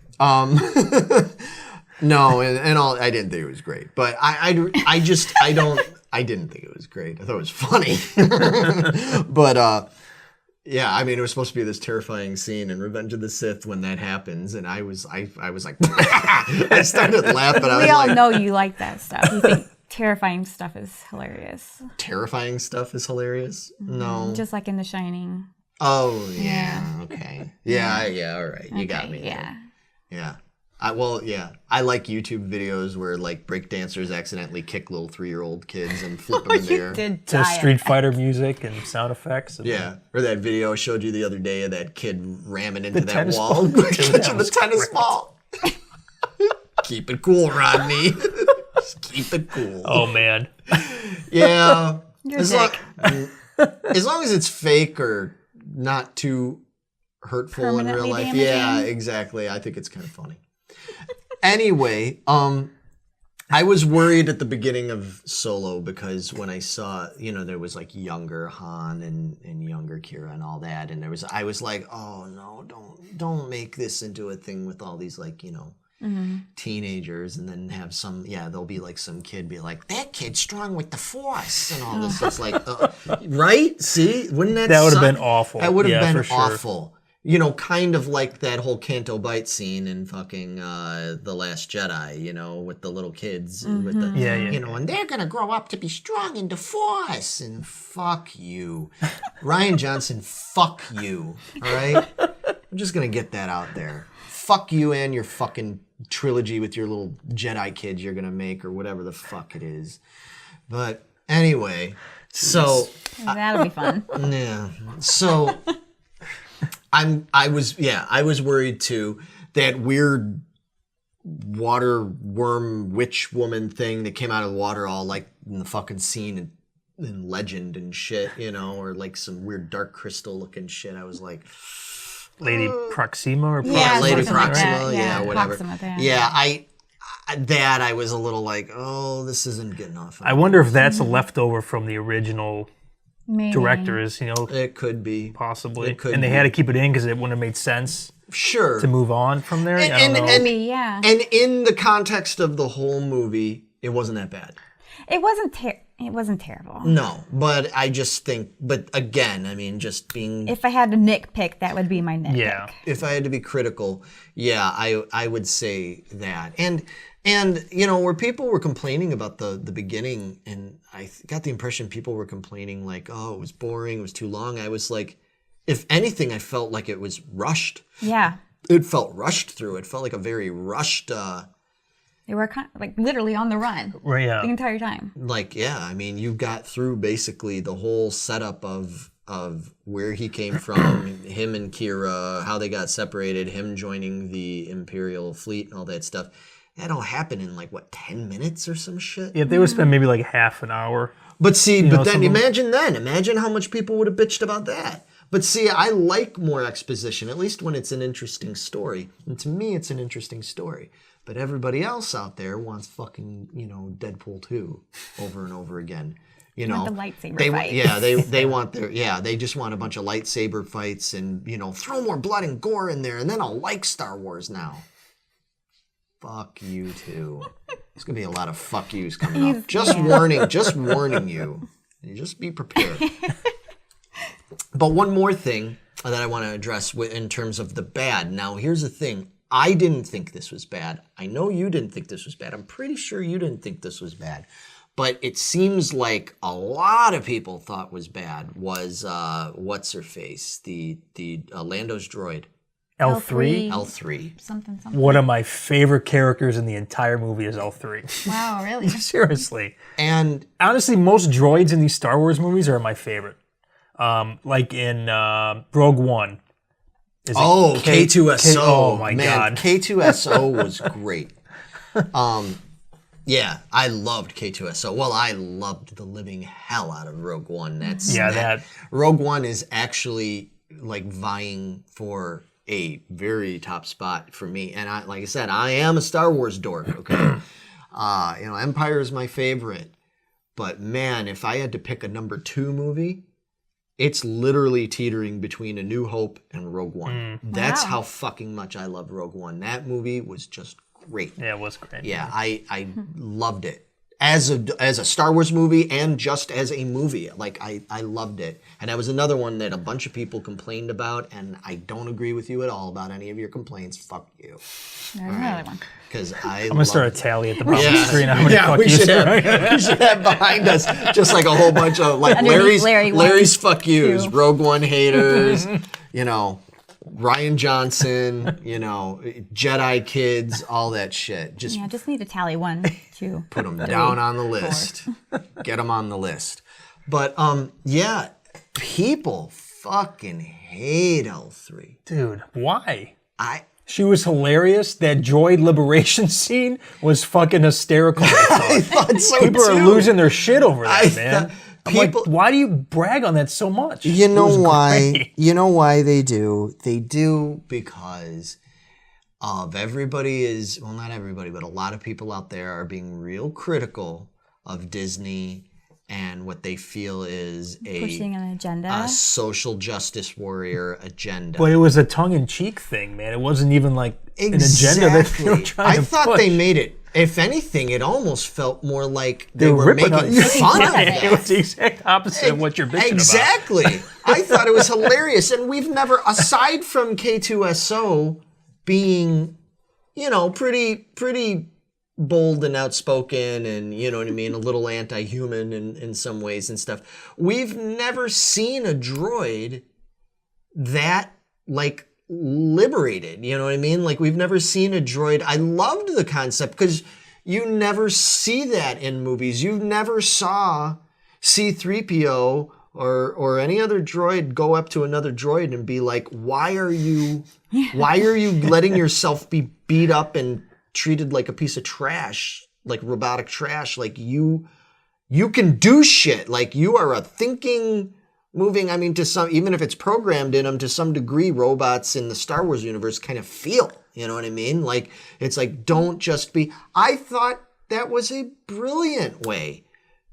no, and all, I didn't think it was great. But I didn't think it was great. I thought it was funny. But yeah, I mean, it was supposed to be this terrifying scene in Revenge of the Sith when that happens, and I was like, I started laughing. We all know you like that stuff. You think terrifying stuff is hilarious. Terrifying stuff is hilarious? No. Just like in The Shining. Oh, yeah. Okay. Yeah, all right. You got me. Yeah. Yeah. I like YouTube videos where like breakdancers accidentally kick little 3-year-old kids and flip them in the air. To Street Fighter music and sound effects. And yeah. Or that video I showed you the other day of that kid ramming into that wall, catching the tennis ball. Keep it cool, Rodney. Just keep it cool. Oh, man. Yeah. You're as long as it's fake or not too hurtful in real life. Damaging. Yeah, exactly. I think it's kind of funny. Anyway, I was worried at the beginning of Solo because when I saw, there was like younger Han and younger Kira and all that, and I was like, oh no, don't make this into a thing with all these like, teenagers, and then have there'll be like some kid be like, that kid's strong with the Force and all this. It's like, right? See, wouldn't that would have suck? been awful. That would have been for sure. awful. Kind of like that whole Canto Bight scene in fucking The Last Jedi, with the little kids. With the, and they're going to grow up to be strong in the Force. And fuck you. Rian Johnson, fuck you. All right? I'm just going to get that out there. Fuck you and your fucking trilogy with your little Jedi kids you're going to make or whatever the fuck it is. But anyway, so... That'll be fun. Yeah. So... I was worried too. That weird water worm witch woman thing that came out of the water all like in the fucking scene in Legend and shit, or like some weird dark crystal looking shit. I was like, Lady Proxima or Lady Proxima, Proxima, whatever. Proxima, yeah, I was a little like, oh, this isn't getting off. I wonder if that's a leftover from the original. Maybe. Directors, it could be possibly, it could and they be. had to keep it in because it wouldn't have made sense. Sure. To move on from there. I don't know. And in the context of the whole movie, it wasn't that bad. It wasn't terrible. No, but I just think. But again, I mean, just being. If I had to nitpick, that would be my nitpick. Yeah. If I had to be critical, I would say that. And where people were complaining about the beginning, and I got the impression people were complaining like, oh, it was boring, it was too long. I was like, if anything, I felt like it was rushed. Yeah. It felt rushed through. It felt like a very rushed... They were kind of, like literally on the run the entire time. Like, yeah, I mean, you got through basically the whole setup of where he came from, him and Kira, how they got separated, him joining the Imperial fleet and all that stuff. That all happened in 10 minutes or some shit? Yeah, they would spend maybe like half an hour. But see, imagine how much people would have bitched about that. But see, I like more exposition, at least when it's an interesting story. And to me, it's an interesting story. But everybody else out there wants fucking, Deadpool 2 over and over again. The lightsaber fights. Yeah, they just want a bunch of lightsaber fights and, throw more blood and gore in there, and then I'll like Star Wars now. Fuck you too. There's gonna be a lot of fuck yous coming up. Just warning you. Just be prepared. But one more thing that I want to address in terms of the bad. Now, here's the thing. I didn't think this was bad. I know you didn't think this was bad. I'm pretty sure you didn't think this was bad. But it seems like a lot of people thought was bad was what's her face, the Lando's droid. L3. L3. Something. One of my favorite characters in the entire movie is L3. Wow, really? Seriously. And honestly, most droids in these Star Wars movies are my favorite. Like in Rogue One. K2SO. Oh my God. K2SO was great. Yeah, I loved K2SO. Well, I loved the living hell out of Rogue One. Rogue One is actually like vying for a very top spot for me. And like I said, I am a Star Wars dork, okay? Empire is my favorite. But man, if I had to pick a number 2 movie, it's literally teetering between A New Hope and Rogue One. That's how fucking much I love Rogue One. That movie was just great. Yeah, it was great. Yeah, I loved it. As a Star Wars movie and just as a movie. Like, I loved it. And that was another one that a bunch of people complained about, and I don't agree with you at all about any of your complaints. Fuck you. There's another one. Because I'm going to start a tally at the bottom of the screen. How many fuck we yous should there are. we should have behind us just like a whole bunch of like Larry's fuck yous, Rogue One haters, Ryan Johnson, Jedi kids, all that shit. Just need to tally 1, 2. Put them down on the list. Get them on the list. But people fucking hate L3. Dude, why? She was hilarious. That droid liberation scene was fucking hysterical. I thought so People too. are losing their shit over that, man. I'm like, why do you brag on that so much? You know why? Great. You know why they do? They do because of everybody is, well, not everybody, but a lot of people out there are being real critical of Disney and what they feel is pushing an agenda, a social justice warrior agenda. But it was a tongue-in-cheek thing, man. It wasn't even like an agenda that they were trying to push. I thought they made it. If anything, it almost felt more like they were making fun of it. It was the exact opposite of what you're bitching exactly. about. I thought it was hilarious. And we've never, aside from K2SO being, pretty bold and outspoken and, a little anti-human in some ways and stuff, we've never seen a droid that, like, liberated, like we've never seen a droid. I loved the concept because you never see that in movies. You never saw C-3PO or any other droid go up to another droid and be like, why are you letting yourself be beat up and treated like a piece of trash, like robotic trash? Like you can do shit. Like you are a thinking, moving, to some, even if it's programmed in them, to some degree, robots in the Star Wars universe kind of feel, you know what I mean? Like, it's like, don't just be, I thought that was a brilliant way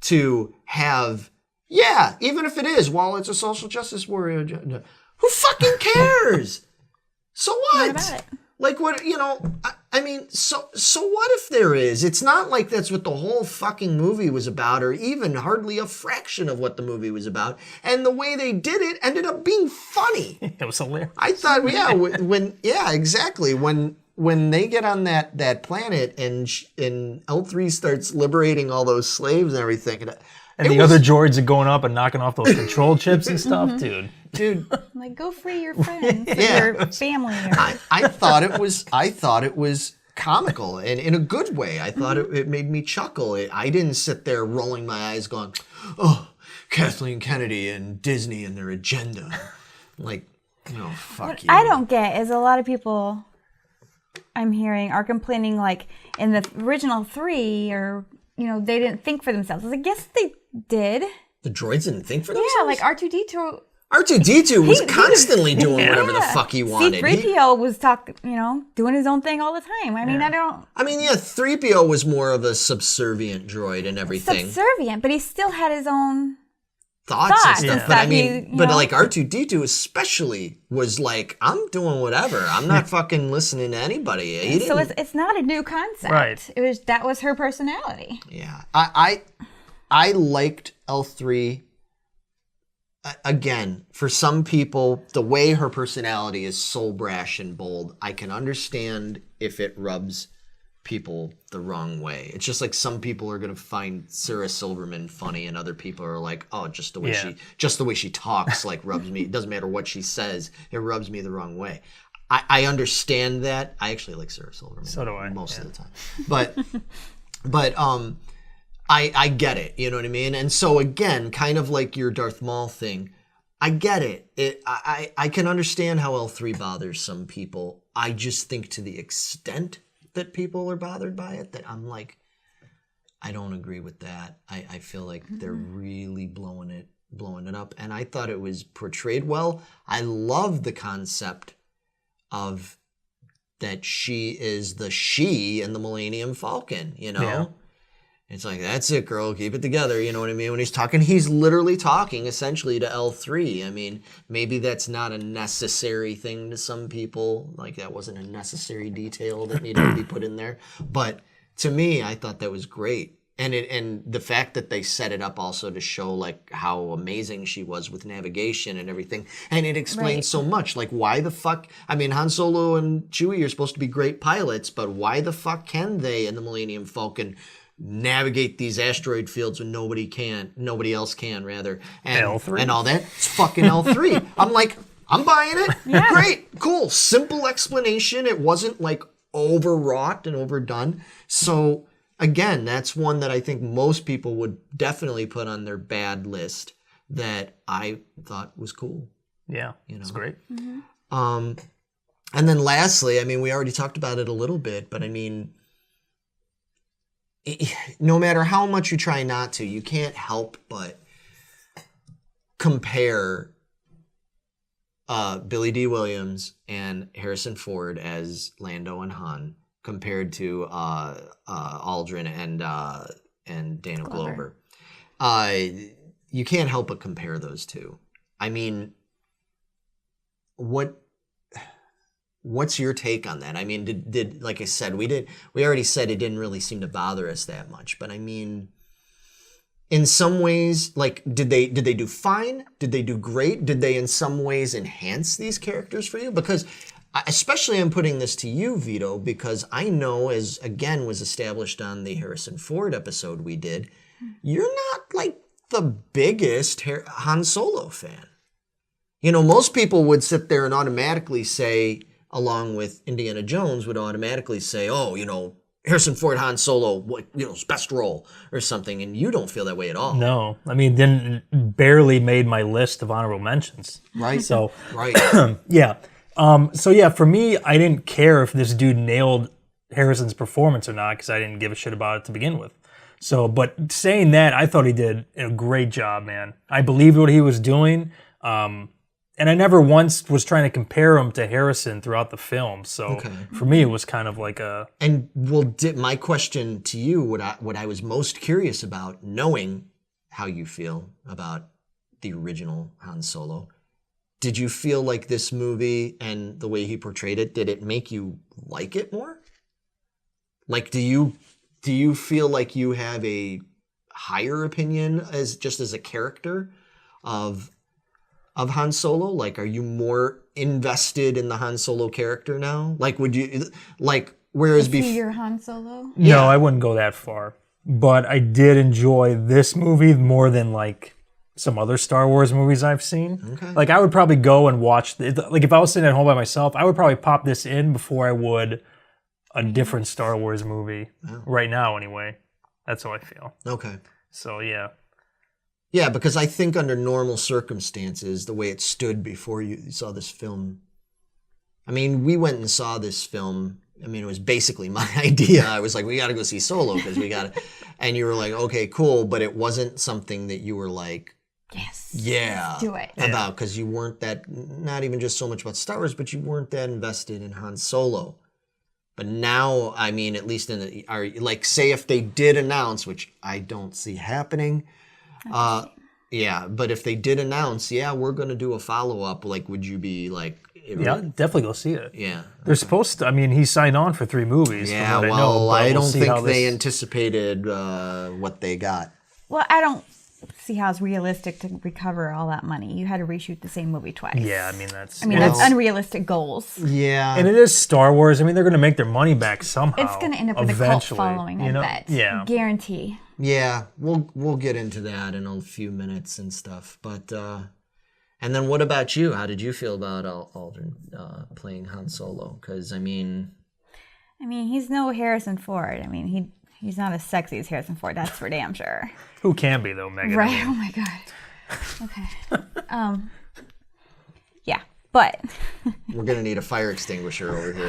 to have, even if it is, while it's a social justice warrior agenda, who fucking cares? So what? What about it? Like what, so what if there is? It's not like that's what the whole fucking movie was about, or even hardly a fraction of what the movie was about. And the way they did it ended up being funny. It was hilarious. I thought, exactly. When they get on that planet and L3 starts liberating all those slaves and everything. And the other droids are going up and knocking off those control chips and stuff, dude. Like, go free your friends, your family. I thought it was comical and in a good way. I thought it made me chuckle. I didn't sit there rolling my eyes going, oh, Kathleen Kennedy and Disney and their agenda. Like, fuck what you. I don't get is a lot of people I'm hearing are complaining, like, in the original 3, or, they didn't think for themselves. I was like, yes, they did. The droids didn't think for themselves? Yeah, like R2-D2. R2-D2 was constantly doing whatever the fuck he wanted. C-3PO was doing his own thing all the time. I 3PO was more of a subservient droid and everything. Subservient, but he still had his own thoughts and stuff. But like R2-D2 especially was like, I'm doing whatever. I'm not fucking listening to anybody. So it's not a new concept. Right. That was her personality. Yeah. I liked L3. Again, for some people, the way her personality is so brash and bold, I can understand if it rubs people the wrong way. It's just like some people are going to find Sarah Silverman funny, and other people are like, oh, just the way she talks like rubs me. It doesn't matter what she says, it rubs me the wrong way. I understand that. I actually like Sarah Silverman. So do I. Most of the time. But I get it. You know what I mean? And so again, kind of like your Darth Maul thing, I get it. I can understand how L3 bothers some people. I just think to the extent that people are bothered by it, that I'm like, I don't agree with that. I feel like they're really blowing it up. And I thought it was portrayed well. I love the concept of that she is the she in the Millennium Falcon, you know? Yeah. It's like, that's it, girl. Keep it together. You know what I mean? When he's talking, he's literally talking essentially to L3. I mean, maybe that's not a necessary thing to some people. Like, that wasn't a necessary detail that needed to be put in there. But to me, I thought that was great. And the fact that they set it up also to show like how amazing she was with navigation and everything. And it explains so much. Like, why the fuck? I mean, Han Solo and Chewie are supposed to be great pilots, but why the fuck can they in the Millennium Falcon navigate these asteroid fields when nobody else can, rather, and L3. and all that? It's fucking L3. I'm like, I'm buying it. Yeah. Great, cool, simple explanation. It wasn't like overwrought and overdone. So again, that's one that I think most people would definitely put on their bad list that I thought was cool. Yeah, it's great. And then lastly, I mean, we already talked about it a little bit, but I mean, no matter how much you try not to, you can't help but compare Billy D. Williams and Harrison Ford as Lando and Han compared to Aldrin and Dana Glover. You can't help but compare those two. I mean, what's your take on that? I mean, did like I said, we already said it didn't really seem to bother us that much, but I mean, in some ways, like, did they do fine? Did they do great? Did they in some ways enhance these characters for you? Because especially I'm putting this to you, Vito, because I know, as again was established on the Harrison Ford episode we did, you're not like the biggest Han Solo fan. You know, most people would sit there and automatically say, along with Indiana Jones, would automatically say, oh, you know, Harrison Ford, Han Solo, you know, his best role or something, and you don't feel that way at all. No, I mean, didn't barely made my list of honorable mentions. Right. So, right. Yeah. So yeah, for me, I didn't care if this dude nailed Harrison's performance or not, because I didn't give a shit about it to begin with. So, but saying that, I thought he did a great job, man. I believed what he was doing. And I never once was trying to compare him to Harrison throughout the film. So for me, it was kind of like a... And well, my question to you, what I was most curious about, knowing how you feel about the original Han Solo, did you feel like this movie and the way he portrayed it, did it make you like it more? Like, do you feel like you have a higher opinion as a character of Han Solo? Like, are you more invested in the Han Solo character now? Like, would you, like, whereas before... your Han Solo? Yeah. No, I wouldn't go that far. But I did enjoy this movie more than, like, some other Star Wars movies I've seen. Okay. Like, I would probably go and watch... Like, if I was sitting at home by myself, I would probably pop this in before I would a different Star Wars movie. Oh. Right now, anyway. That's how I feel. Okay. So, yeah. Yeah, because I think under normal circumstances, the way it stood before you saw this film, I mean, we went and saw this film. I mean, it was basically my idea. I was like, we got to go see Solo because we got to. And you were like, okay, cool. But it wasn't something that you were like, yes, yeah, do it about, because you weren't that, not even just so much about Star Wars, but you weren't that invested in Han Solo. But now, I mean, at least like, say if they did announce, which I don't see happening. Yeah, but if they did announce, yeah, we're going to do a follow-up, like, would you be like... Yeah, definitely go see it. Yeah. They're supposed to, I mean, he signed on for 3 movies. Yeah, well, I don't think they anticipated what they got. Well, I don't see how it's realistic to recover all that money. You had to reshoot the same movie twice. Yeah, I mean, that's unrealistic goals. Yeah. And it is Star Wars. I mean, they're going to make their money back somehow. It's going to end up with a cult following, I bet. Yeah. Guarantee. Yeah, we'll get into that in a few minutes and stuff. But And then what about you? How did you feel about Aldrin playing Han Solo? Because, I mean, he's no Harrison Ford. He's not as sexy as Harrison Ford. That's for damn sure. Who can be, though, Megan? Right. Oh, my God. Okay. Yeah, but... We're going to need a fire extinguisher over here.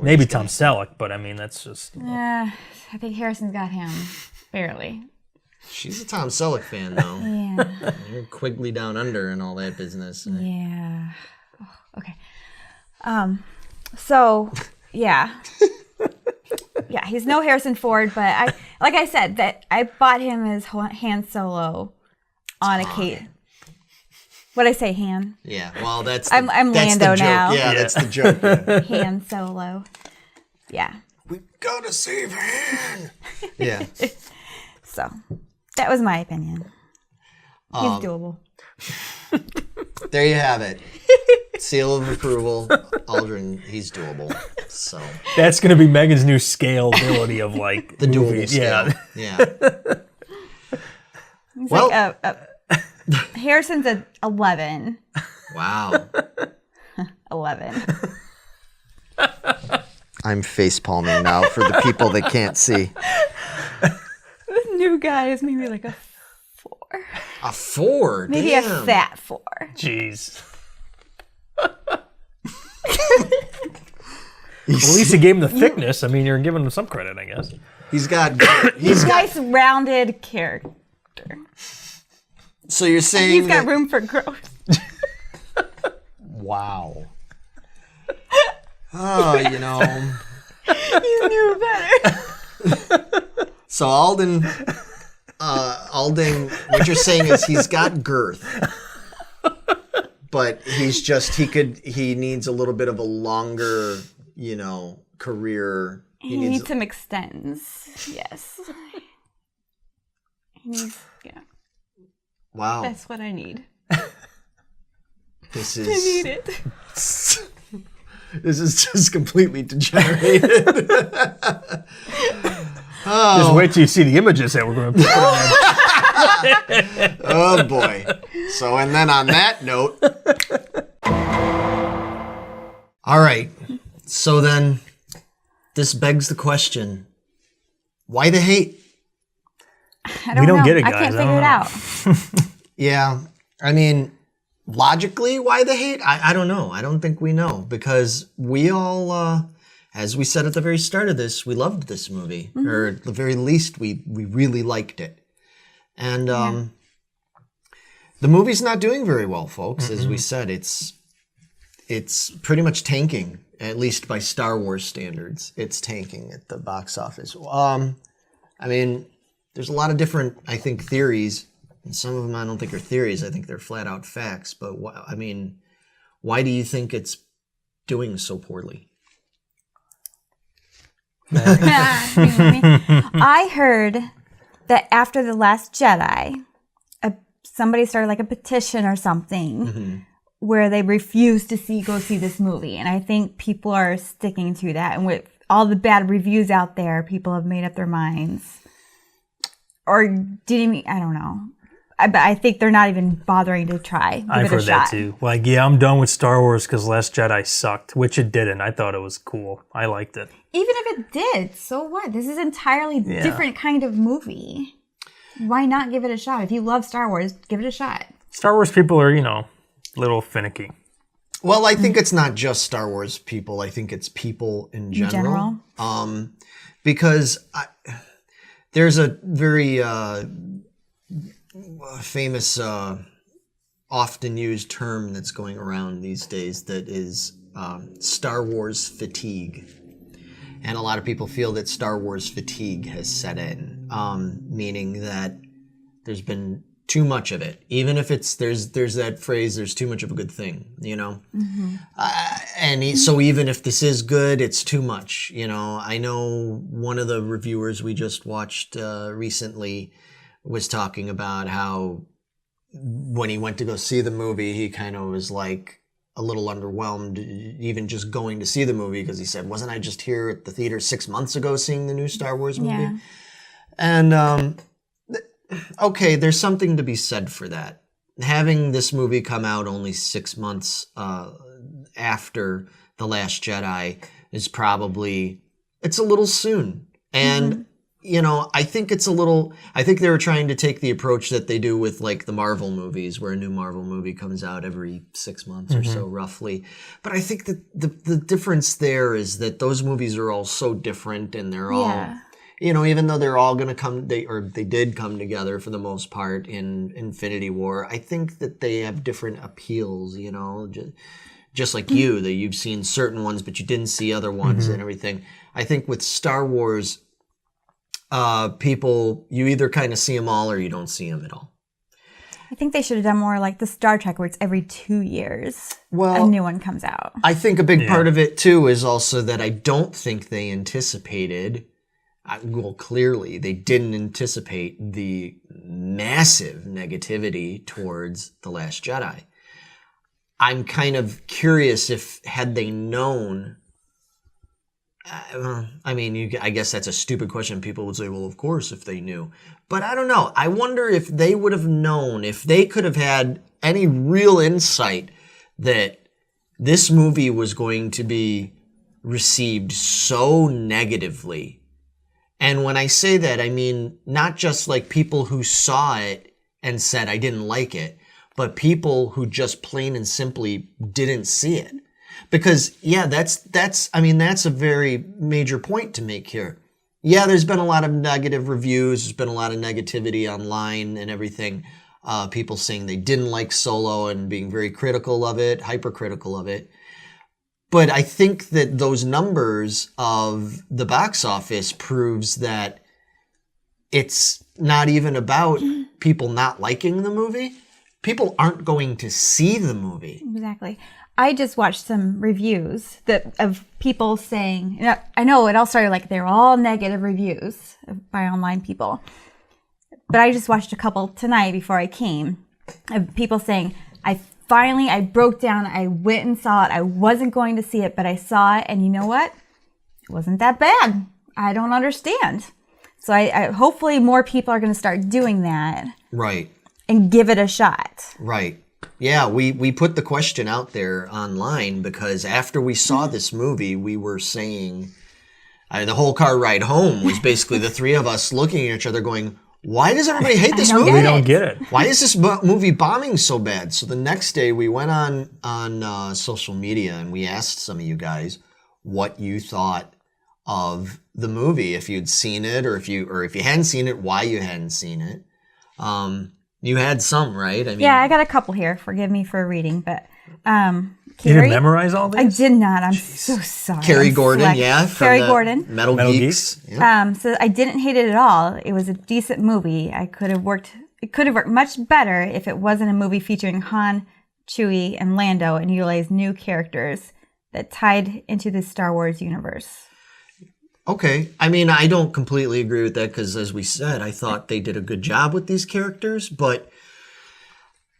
Maybe Tom Selleck, but, that's just... I think Harrison's got him. Barely. She's a Tom Selleck fan, though. Yeah. You're Quigley Down Under and all that business. Yeah. Oh, okay. So, yeah. Yeah, he's no Harrison Ford, but like I said, that I bought him as Han Solo on a cake. What'd I say, Han? Yeah, well, that's I'm Lando the joke. now. Yeah, that's the joke. Yeah. Han Solo. Yeah. We gotta save Han. Yeah. So, that was my opinion. He's doable. There you have it. Seal of approval. Aldrin, he's doable. So that's going to be Megan's new scalability of like the movies. Doable scale. Yeah. He's well, Harrison's at 11. Wow. 11. I'm face palming now for the people that can't see. This new guy is maybe like a 4. A 4? Maybe damn. a fat 4. Jeez. Well, at least he gave him the thickness. You're giving him some credit, I guess. He's got nice rounded character. So you're saying he's got room for growth. Wow. Oh, You knew better. So Alden, what you're saying is he's got girth, but he needs a little bit of a longer, career. He needs some extends. Yes. He needs, Wow. That's what I need. This is. I need it. This is just completely degenerated. Just wait till you see the images that we're going to put on. Oh boy. So, and then on that note. All right. So then this begs the question, why the hate? We don't get it, guys. I can't figure it out. Yeah. Logically, why the hate? I don't know. I don't think we know, because we all, as we said at the very start of this, we loved this movie, or at the very least, we really liked it. And the movie's not doing very well, folks. As we said, it's pretty much tanking, at least by Star Wars standards. It's tanking at the box office. There's a lot of different, I think, theories. And some of them I don't think are theories. I think they're flat out facts. But why do you think it's doing so poorly? I heard that after The Last Jedi, somebody started like a petition or something where they refused to go see this movie. And I think people are sticking to that. And with all the bad reviews out there, people have made up their minds. Or didn't, I don't know. But I think they're not even bothering to try. I've heard that too. I'm done with Star Wars because Last Jedi sucked, which it didn't. I thought it was cool. I liked it. Even if it did, so what? This is entirely different kind of movie. Why not give it a shot? If you love Star Wars, give it a shot. Star Wars people are, a little finicky. Well, I think it's not just Star Wars people. I think it's people in general. Because there's a very famous, often used term that's going around these days that is Star Wars fatigue. And a lot of people feel that Star Wars fatigue has set in, meaning that there's been too much of it. Even if there's that phrase, there's too much of a good thing, So even if this is good, it's too much, I know one of the reviewers we just watched recently was talking about how when he went to go see the movie, he kind of was like a little underwhelmed, even just going to see the movie, because he said, wasn't I just here at the theater 6 months ago seeing the new Star Wars movie? Yeah. And, okay, there's something to be said for that. having this movie come out only 6 months after The Last Jedi is probably, it's a little soon. And, you know, I think they were trying to take the approach that they do with like the Marvel movies, where a new Marvel movie comes out every 6 months or so roughly. But I think that the difference there is that those movies are all so different, and they're all, you know, even though they're all going to they did come together for the most part in Infinity War, I think that they have different appeals, you know, just like you, that you've seen certain ones, but you didn't see other ones and everything. I think with Star Wars, people, you either kind of see them all or you don't see them at all. I think they should have done more like the Star Trek, where it's every 2 years a new one comes out. I think a big part of it, too, is also that I don't think they anticipated, well, clearly, they didn't anticipate the massive negativity towards The Last Jedi. I'm kind of curious if, had they known, I mean, I guess that's a stupid question. People would say, well, of course, if they knew. But I don't know. I wonder if they would have known, if they could have had any real insight that this movie was going to be received so negatively. And when I say that, I mean, not just like people who saw it and said, I didn't like it, but people who just plain and simply didn't see it. Because, yeah, that's a very major point to make here. Yeah, there's been a lot of negative reviews. There's been a lot of negativity online and everything. People saying they didn't like Solo and being very critical of it, hypercritical of it. But I think that those numbers of the box office proves that it's not even about people not liking the movie. People aren't going to see the movie. Exactly. I just watched some reviews of people saying, I know it all started like they're all negative reviews by online people, but I just watched a couple tonight before I came of people saying, I broke down, I went and saw it, I wasn't going to see it, but I saw it, and you know what? It wasn't that bad. I don't understand. So I hopefully more people are going to start doing that. Right. And give it a shot. Right. Yeah, we put the question out there online because after we saw this movie, we were saying, the whole car ride home was basically the three of us looking at each other going, why does everybody hate this movie? We don't get it. Why is this movie bombing so bad? So the next day we went on social media and we asked some of you guys what you thought of the movie, if you'd seen it or if you hadn't seen it, why you hadn't seen it. You had some, right? I mean, yeah, I got a couple here. Forgive me for reading, but you didn't memorize all these? I did not. I'm so sorry. Carrie Gordon, yeah. Carrie Gordon. Metal Geeks. Yeah. So I didn't hate it at all. It was a decent movie. It could have worked much better if it wasn't a movie featuring Han, Chewie, and Lando and utilized new characters that tied into the Star Wars universe. Okay. I mean, I don't completely agree with that because, as we said, I thought they did a good job with these characters, but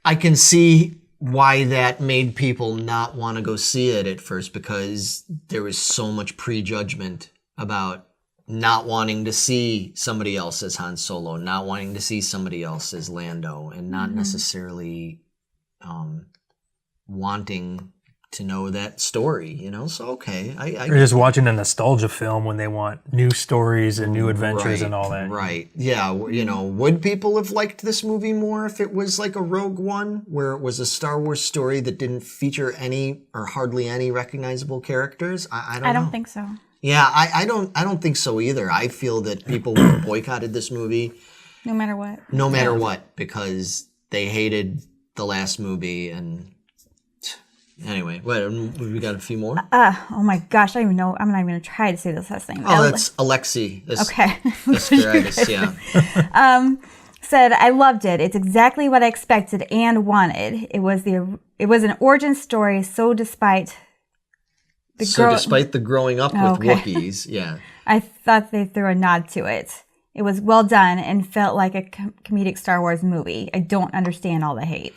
I can see why that made people not want to go see it at first because there was so much prejudgment about not wanting to see somebody else as Han Solo, not wanting to see somebody else as Lando, and not necessarily wanting to know that story, you know? So, okay. They're just watching a nostalgia film when they want new stories and new adventures and all that. Right. Yeah. You know, would people have liked this movie more if it was like a Rogue One, where it was a Star Wars story that didn't feature any or hardly any recognizable characters? I don't think so. Yeah, I don't think so either. I feel that people would have boycotted this movie. No matter what. No matter what, because they hated the last movie and... Anyway, we got a few more? Oh my gosh, I don't even know. I'm not even going to try to say this last name. Oh, that's Alexi. Okay. Yeah. Said, I loved it. It's exactly what I expected and wanted. It was an origin story, so despite the growing up with Wookiees, yeah. I thought they threw a nod to it. It was well done and felt like a comedic Star Wars movie. I don't understand all the hate.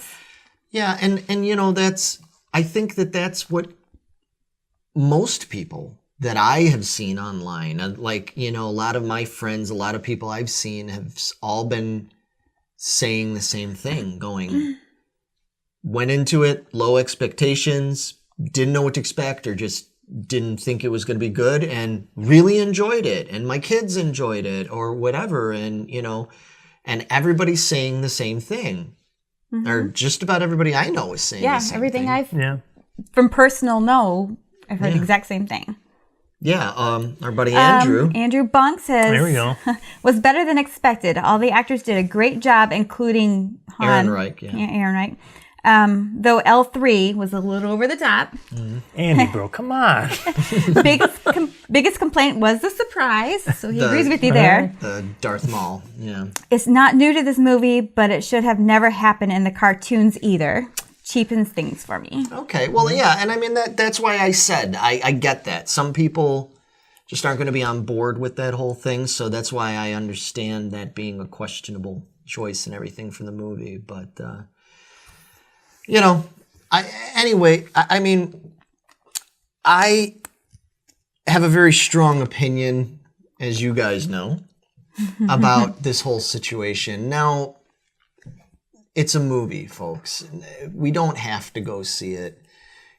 Yeah, and you know, I think that's what most people that I have seen online, like, you know, a lot of my friends, a lot of people I've seen have all been saying the same thing, going, went into it, low expectations, didn't know what to expect, or just didn't think it was going to be good, and really enjoyed it, and my kids enjoyed it, or whatever, and and everybody's saying the same thing, or just about everybody I know is saying the same everything thing. From personal I've heard the exact same thing. Yeah, our buddy Andrew. Andrew Bunk says, there we go. was better than expected. All the actors did a great job, including Han. Aaron Reich. Though L3 was a little over the top. Andy, bro, come on. Biggest complaint was the surprise, so he agrees with you there. The Darth Maul, It's not new to this movie, but it should have never happened in the cartoons either. Cheapens things for me. Okay, well, yeah, and I mean, that's why I said, I get that. Some people just aren't going to be on board with that whole thing, so that's why I understand that being a questionable choice and everything from the movie, but, I mean, I have a very strong opinion, as you guys know, about this whole situation. Now, it's a movie, folks. We don't have to go see it.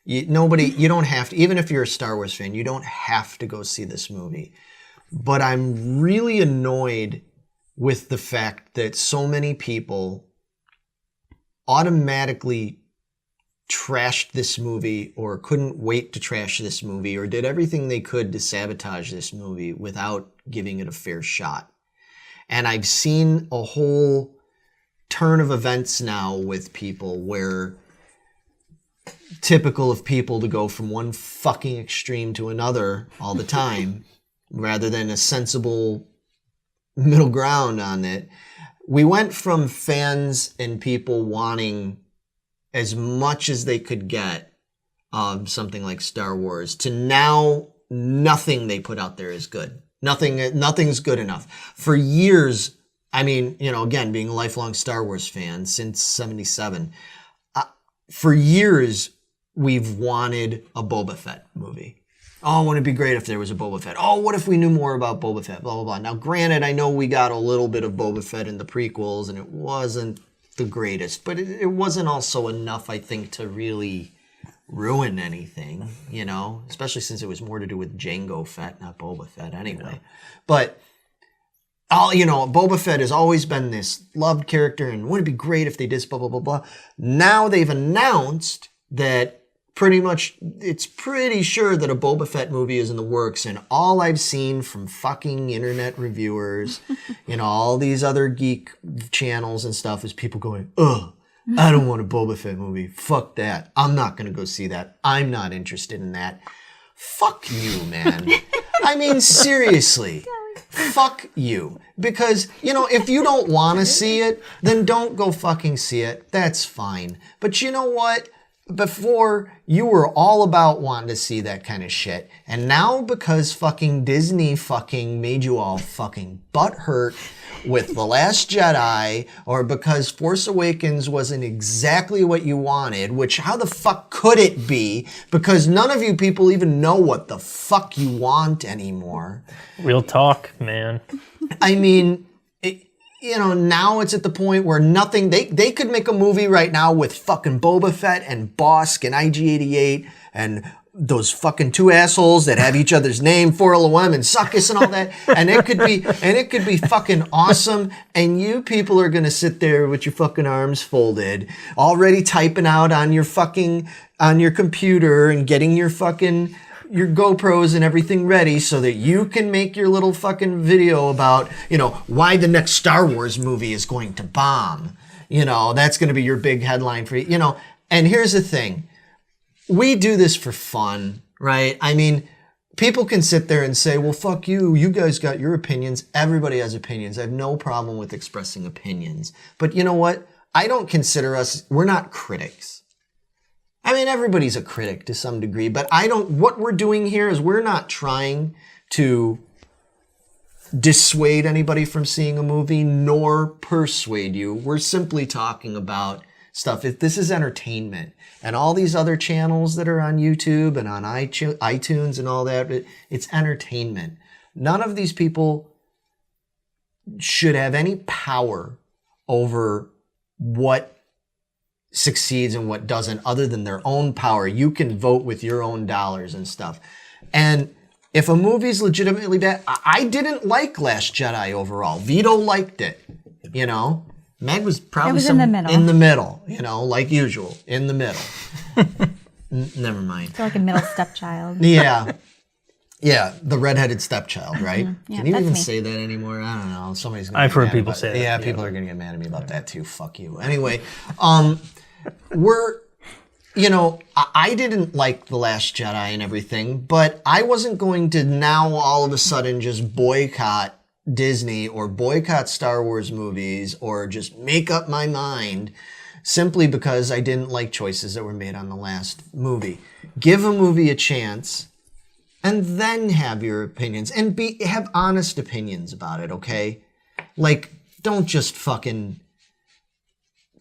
You don't have to, even if you're a Star Wars fan, you don't have to go see this movie. But I'm really annoyed with the fact that so many people automatically trashed this movie, or couldn't wait to trash this movie, or did everything they could to sabotage this movie without giving it a fair shot. And I've seen a whole turn of events now with people where, typical of people to go from one fucking extreme to another all the time, rather than a sensible middle ground on it. We went from fans and people wanting as much as they could get of something like Star Wars to now nothing they put out there is good. Nothing's good enough. For years, I mean, again, being a lifelong Star Wars fan since 77, for years, we've wanted a Boba Fett movie. Oh, wouldn't it be great if there was a Boba Fett? Oh, what if we knew more about Boba Fett? Blah, blah, blah. Now, granted, I know we got a little bit of Boba Fett in the prequels, and it wasn't the greatest, but it wasn't also enough, I think, to really ruin anything, especially since it was more to do with Jango Fett, not Boba Fett anyway. Yeah. But Boba Fett has always been this loved character, and wouldn't it be great if they did blah, blah, blah, blah. Now they've announced that it's pretty sure that a Boba Fett movie is in the works, and all I've seen from fucking internet reviewers, all these other geek channels and stuff is people going, ugh, I don't want a Boba Fett movie. Fuck that. I'm not going to go see that. I'm not interested in that. Fuck you, man. I mean, seriously. Fuck you. Because, if you don't want to see it, then don't go fucking see it. That's fine. But you know what? Before, you were all about wanting to see that kind of shit. And now, because fucking Disney fucking made you all fucking butthurt with The Last Jedi, or because Force Awakens wasn't exactly what you wanted, which how the fuck could it be? Because none of you people even know what the fuck you want anymore. Real talk, man. I mean, now it's at the point where nothing, they could make a movie right now with fucking Boba Fett and Bosk and IG-88 and those fucking two assholes that have each other's name, 4LOM and Suckus and all that, and it could be fucking awesome, and you people are gonna sit there with your fucking arms folded, already typing out on your computer and getting your GoPros and everything ready so that you can make your little fucking video about, why the next Star Wars movie is going to bomb. That's going to be your big headline for, and here's the thing. We do this for fun, right? I mean, people can sit there and say, well, fuck you. You guys got your opinions. Everybody has opinions. I have no problem with expressing opinions. But you know what? I don't consider we're not critics. I mean, everybody's a critic to some degree, but what we're doing here is we're not trying to dissuade anybody from seeing a movie, nor persuade you. We're simply talking about stuff. This is entertainment. And all these other channels that are on YouTube and on iTunes and all that, it's entertainment. None of these people should have any power over what succeeds and what doesn't, other than their own power. You can vote with your own dollars and stuff. And if a movie's legitimately bad, I didn't like Last Jedi overall. Vito liked it, you know. Meg was probably in the middle. In the middle, you know, like usual, in the middle. Never mind. I feel like a middle stepchild. Yeah. Yeah, the redheaded stepchild, right? Yeah, Can you that's even me. say that anymore? I don't know. Somebody's gonna I've get heard mad people about say it. that. Yeah, Yeah. people are going to get mad at me about that too. Fuck you. Anyway, you know, I didn't like The Last Jedi and everything, but I wasn't going to now all of a sudden just boycott Disney or boycott Star Wars movies or just make up my mind simply because I didn't like choices that were made on the last movie. Give a movie a chance and then have your opinions and have honest opinions about it, okay? Like, don't just fucking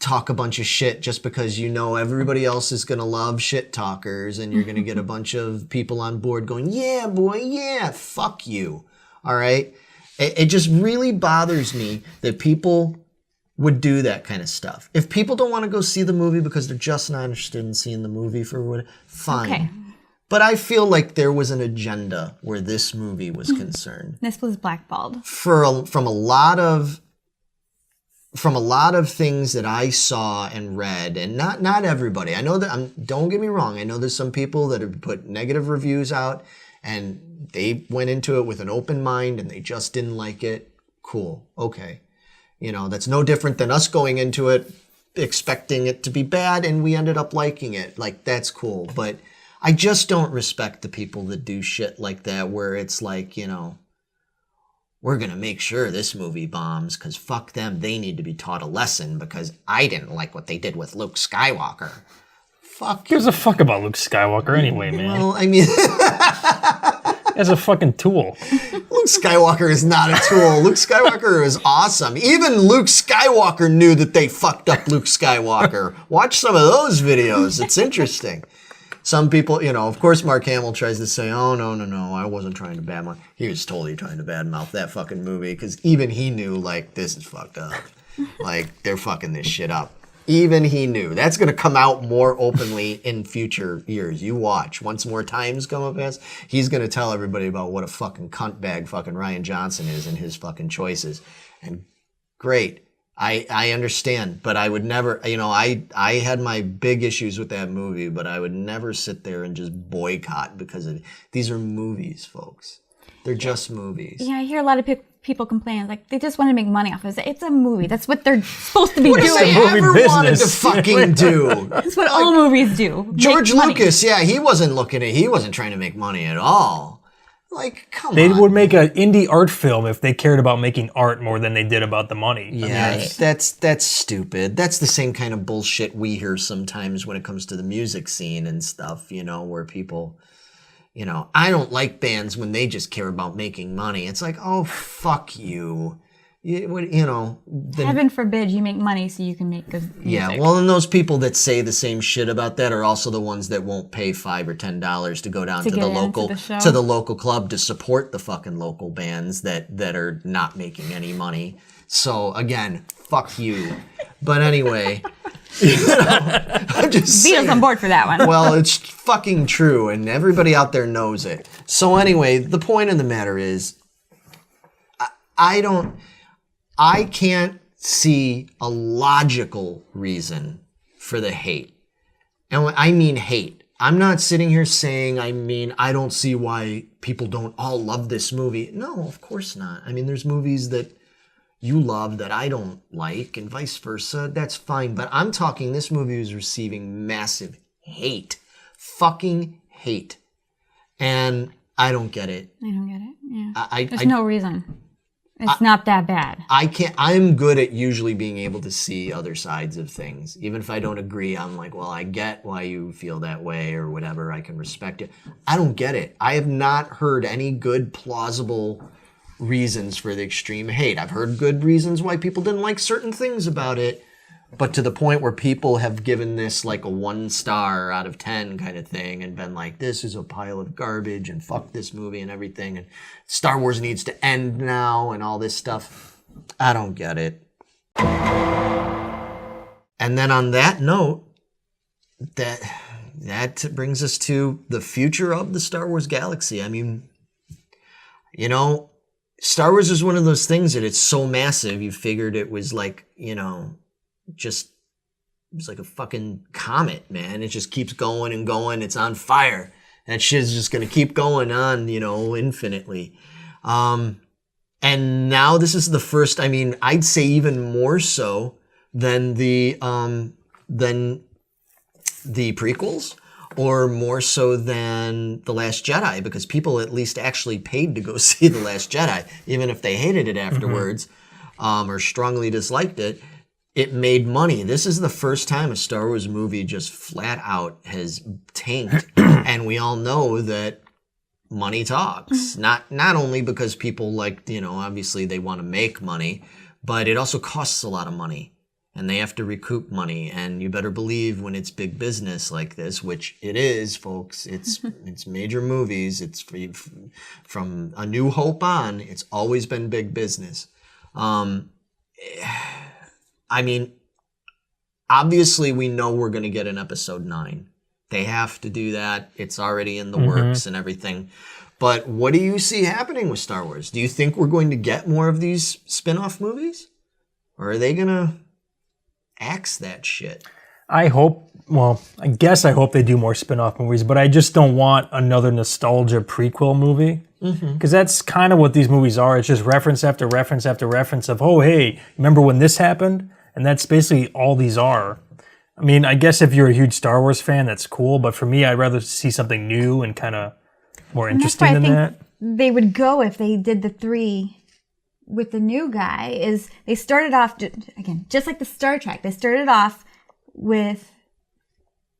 talk a bunch of shit just because you know everybody else is going to love shit talkers and you're going to get a bunch of people on board going, yeah, boy, yeah, fuck you. All right? It just really bothers me that people would do that kind of stuff. If people don't want to go see the movie because they're just not interested in seeing the movie for what, fine. Okay. But I feel like there was an agenda where this movie was concerned. This was blackballed. From a lot of things that I saw and read, and not everybody. I know that don't get me wrong. I know there's some people that have put negative reviews out, and they went into it with an open mind, and they just didn't like it. Cool, okay, you know that's no different than us going into it expecting it to be bad, and we ended up liking it. Like that's cool, but I just don't respect the people that do shit like that, where it's like, you know, we're going to make sure this movie bombs because fuck them. They need to be taught a lesson because I didn't like what they did with Luke Skywalker. Fuck. Who gives a fuck about Luke Skywalker anyway, man? Well, I mean, As a fucking tool. Luke Skywalker is not a tool. Luke Skywalker is awesome. Even Luke Skywalker knew that they fucked up Luke Skywalker. Watch some of those videos. It's interesting. Some people, you know, of course Mark Hamill tries to say, oh, no, I wasn't trying to badmouth. He was totally trying to badmouth that fucking movie because even he knew, like, this is fucked up. Like, they're fucking this shit up. Even he knew. That's going to come out more openly in future years. You watch. Once more times come up past, he's going to tell everybody about what a fucking cunt bag fucking Ryan Johnson is and his fucking choices. And great. I understand, but I would never, you know, I had my big issues with that movie, but I would never sit there and just boycott because these are movies, folks. They're just movies. Yeah, I hear a lot of people complain, like they just want to make money off of it. It's a movie. That's what they're supposed to be What doing. they movie ever wanted to business. fucking do. That's what all movies do. George Make money. Lucas, yeah, he wasn't trying to make money at all. Like, come They on. would make an indie art film if they cared about making art more than they did about the money. Yeah, that's stupid. That's the same kind of bullshit we hear sometimes when it comes to the music scene and stuff, you know, where people, you know, I don't like bands when they just care about making money. It's like, oh, fuck you. You know. Heaven forbid you make money so you can make good music. Yeah, well, and those people that say the same shit about that are also the ones that won't pay $5 or $10 to go down to get the into local the show. to the local club to support the fucking local bands that are not making any money. So again, fuck you. But anyway, you know, I'm just Vito's saying. on board for that one. Well, it's fucking true, and everybody out there knows it. So anyway, the point of the matter is, I can't see a logical reason for the hate. And when I mean hate, I'm not sitting here saying, I don't see why people don't all love this movie. No, of course not. I mean, there's movies that you love that I don't like and vice versa. That's fine. But I'm talking this movie was receiving massive hate. Fucking hate. And I don't get it. I don't get it. Yeah. There's I no reason. It's not that bad. I'm good at usually being able to see other sides of things. Even if I don't agree, I'm like, well, I get why you feel that way or whatever. I can respect it. I don't get it. I have not heard any good, plausible reasons for the extreme hate. I've heard good reasons why people didn't like certain things about it, but to the point where people have given this like a 1 star out of 10 kind of thing and been like, this is a pile of garbage and fuck this movie and everything and Star Wars needs to end now and all this stuff. I don't get it. And then on that note, that brings us to the future of the Star Wars galaxy. I mean, you know, Star Wars is one of those things that it's so massive, you figured it was like, you know, just, it's like a fucking comet, man. It just keeps going and going. It's on fire. That shit's just going to keep going on, you know, infinitely. And now this is the first, I mean, I'd say even more so than the prequels, or more so than The Last Jedi, because people at least actually paid to go see The Last Jedi, even if they hated it afterwards, or strongly disliked it. It made money. This is the first time a Star Wars movie just flat out has tanked, and we all know that money talks. Not only because people like, you know, obviously they want to make money, but it also costs a lot of money. And they have to recoup money, and you better believe when it's big business like this, which it is, folks. It's major movies. It's from A New Hope on. It's always been big business. I mean, obviously we know we're going to get an episode 9. They have to do that. It's already in the works and everything. But what do you see happening with Star Wars? Do you think we're going to get more of these spin-off movies, or are they going to axe that shit? I hope they do more spin-off movies, but I just don't want another nostalgia prequel movie. Because that's kind of what these movies are. It's just reference after reference after reference of, oh, hey, remember when this happened? And that's basically all these are. I mean, I guess if you're a huge Star Wars fan, that's cool. But for me, I'd rather see something new and kind of more interesting than that. They would go if they did the 3 with the new guy. Is they started off, again, just like the Star Trek. They started off with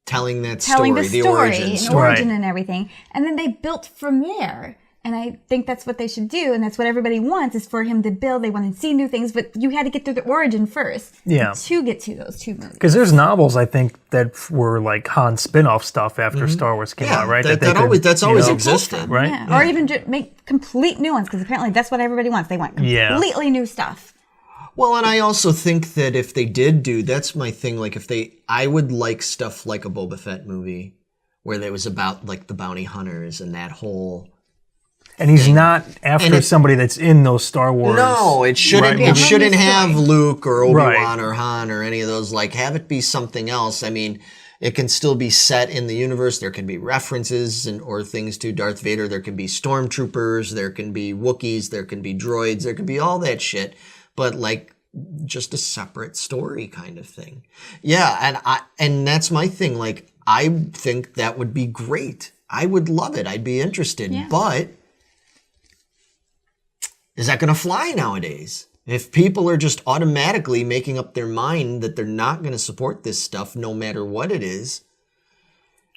telling the origin and everything. And then they built from there. And I think that's what they should do. And that's what everybody wants, is for him to build. They want to see new things, but you had to get through the origin first to get to those 2 movies. Because there's novels, I think, that were like Han spin-off stuff after Star Wars came out, right? That's always existed. Right? Yeah. Or even make complete new ones, because apparently that's what everybody wants. They want completely new stuff. Well, and I also think that if they did that's my thing, like I would like stuff like a Boba Fett movie, where it was about like the bounty hunters and that whole... And he's not after somebody that's in those Star Wars. No, it shouldn't. Right? It shouldn't have Luke or Obi-Wan or Han or any of those. Like, have it be something else. I mean, it can still be set in the universe. There can be references or things to Darth Vader. There can be stormtroopers. There can be Wookiees. There can be droids. There can be all that shit. But like, just a separate story kind of thing. Yeah, and that's my thing. Like, I think that would be great. I would love it. I'd be interested. Yeah. But is that going to fly nowadays? If people are just automatically making up their mind that they're not going to support this stuff no matter what it is.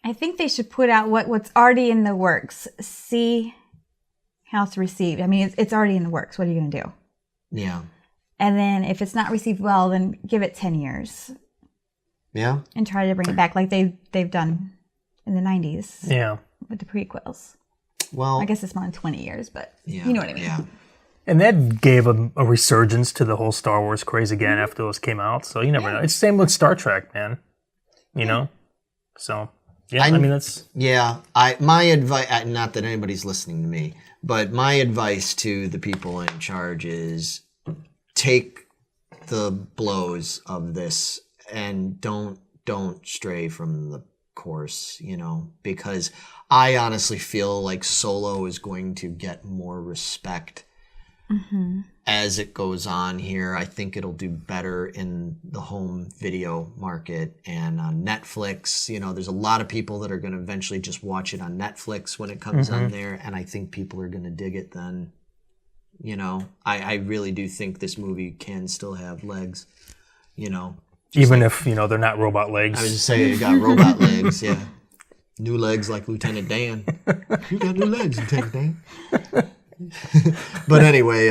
I think they should put out what's already in the works. See how it's received. I mean, it's already in the works. What are you going to do? Yeah. And then if it's not received well, then give it 10 years. Yeah. And try to bring it back like they've done in the 90s. Yeah. With the prequels. Well, I guess it's more than 20 years, but you know what I mean. Yeah. And that gave a resurgence to the whole Star Wars craze again after those came out. So you never know. It's the same with Star Trek, man. You know? So, yeah, I mean, that's... Yeah. My advice, not that anybody's listening to me, but my advice to the people in charge is take the blows of this and don't stray from the course, you know, because I honestly feel like Solo is going to get more respect as it goes on here. I think it'll do better in the home video market and on Netflix. You know, there's a lot of people that are going to eventually just watch it on Netflix when it comes on there, and I think people are going to dig it then. You know, I really do think this movie can still have legs, you know. Even if, you know, they're not robot legs. I was just saying, you got robot legs, yeah. New legs like Lieutenant Dan. You got new legs, Lieutenant Dan. But anyway,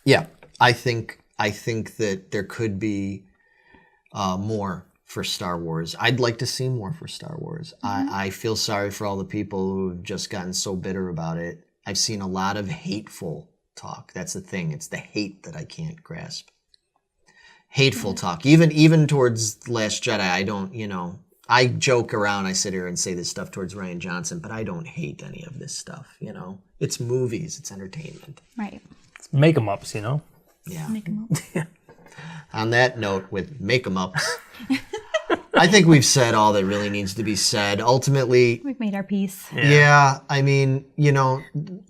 yeah, I think that there could be more for Star Wars. I'd like to see more for Star Wars. I feel sorry for all the people who have just gotten so bitter about it. I've seen a lot of hateful talk. That's the thing. It's the hate that I can't grasp. hateful talk. Even towards Last Jedi, I don't, I joke around, I sit here and say this stuff towards Rian Johnson, but I don't hate any of this stuff, It's movies, it's entertainment. Right. It's make 'em ups, Yeah. Make 'em up. On that note, with make 'em ups, I think we've said all that really needs to be said. Ultimately, We've made our peace. yeah, I mean,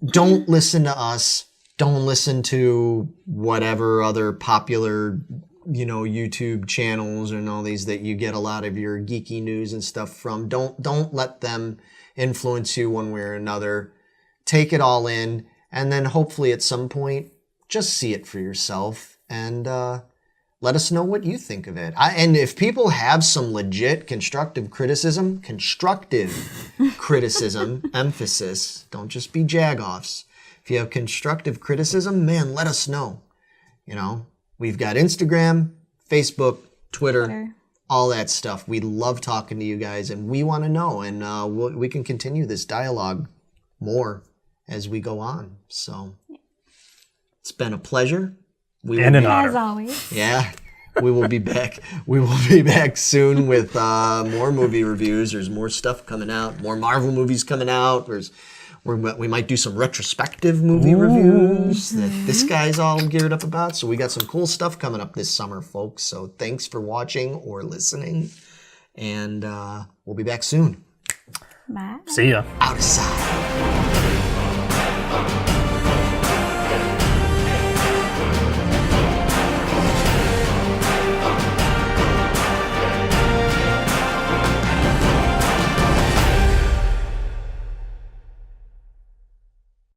don't listen to us. Don't listen to whatever other popular, YouTube channels and all these that you get a lot of your geeky news and stuff from. Don't let them influence you one way or another. Take it all in, and then hopefully at some point, just see it for yourself and let us know what you think of it. And if people have some legit constructive criticism, emphasis, don't just be jagoffs. If you have constructive criticism, man, let us know. We've got Instagram, Facebook, Twitter, all that stuff. We love talking to you guys, and we want to know, and we can continue this dialogue more as we go on. So it's been a pleasure. And an honor. As always. Yeah, we will be back. We will be back soon with more movie reviews. There's more stuff coming out, more Marvel movies coming out. We might do some retrospective movie reviews that this guy's all geared up about. So we got some cool stuff coming up this summer, folks. So thanks for watching or listening. And we'll be back soon. Bye. See ya. Out of sight.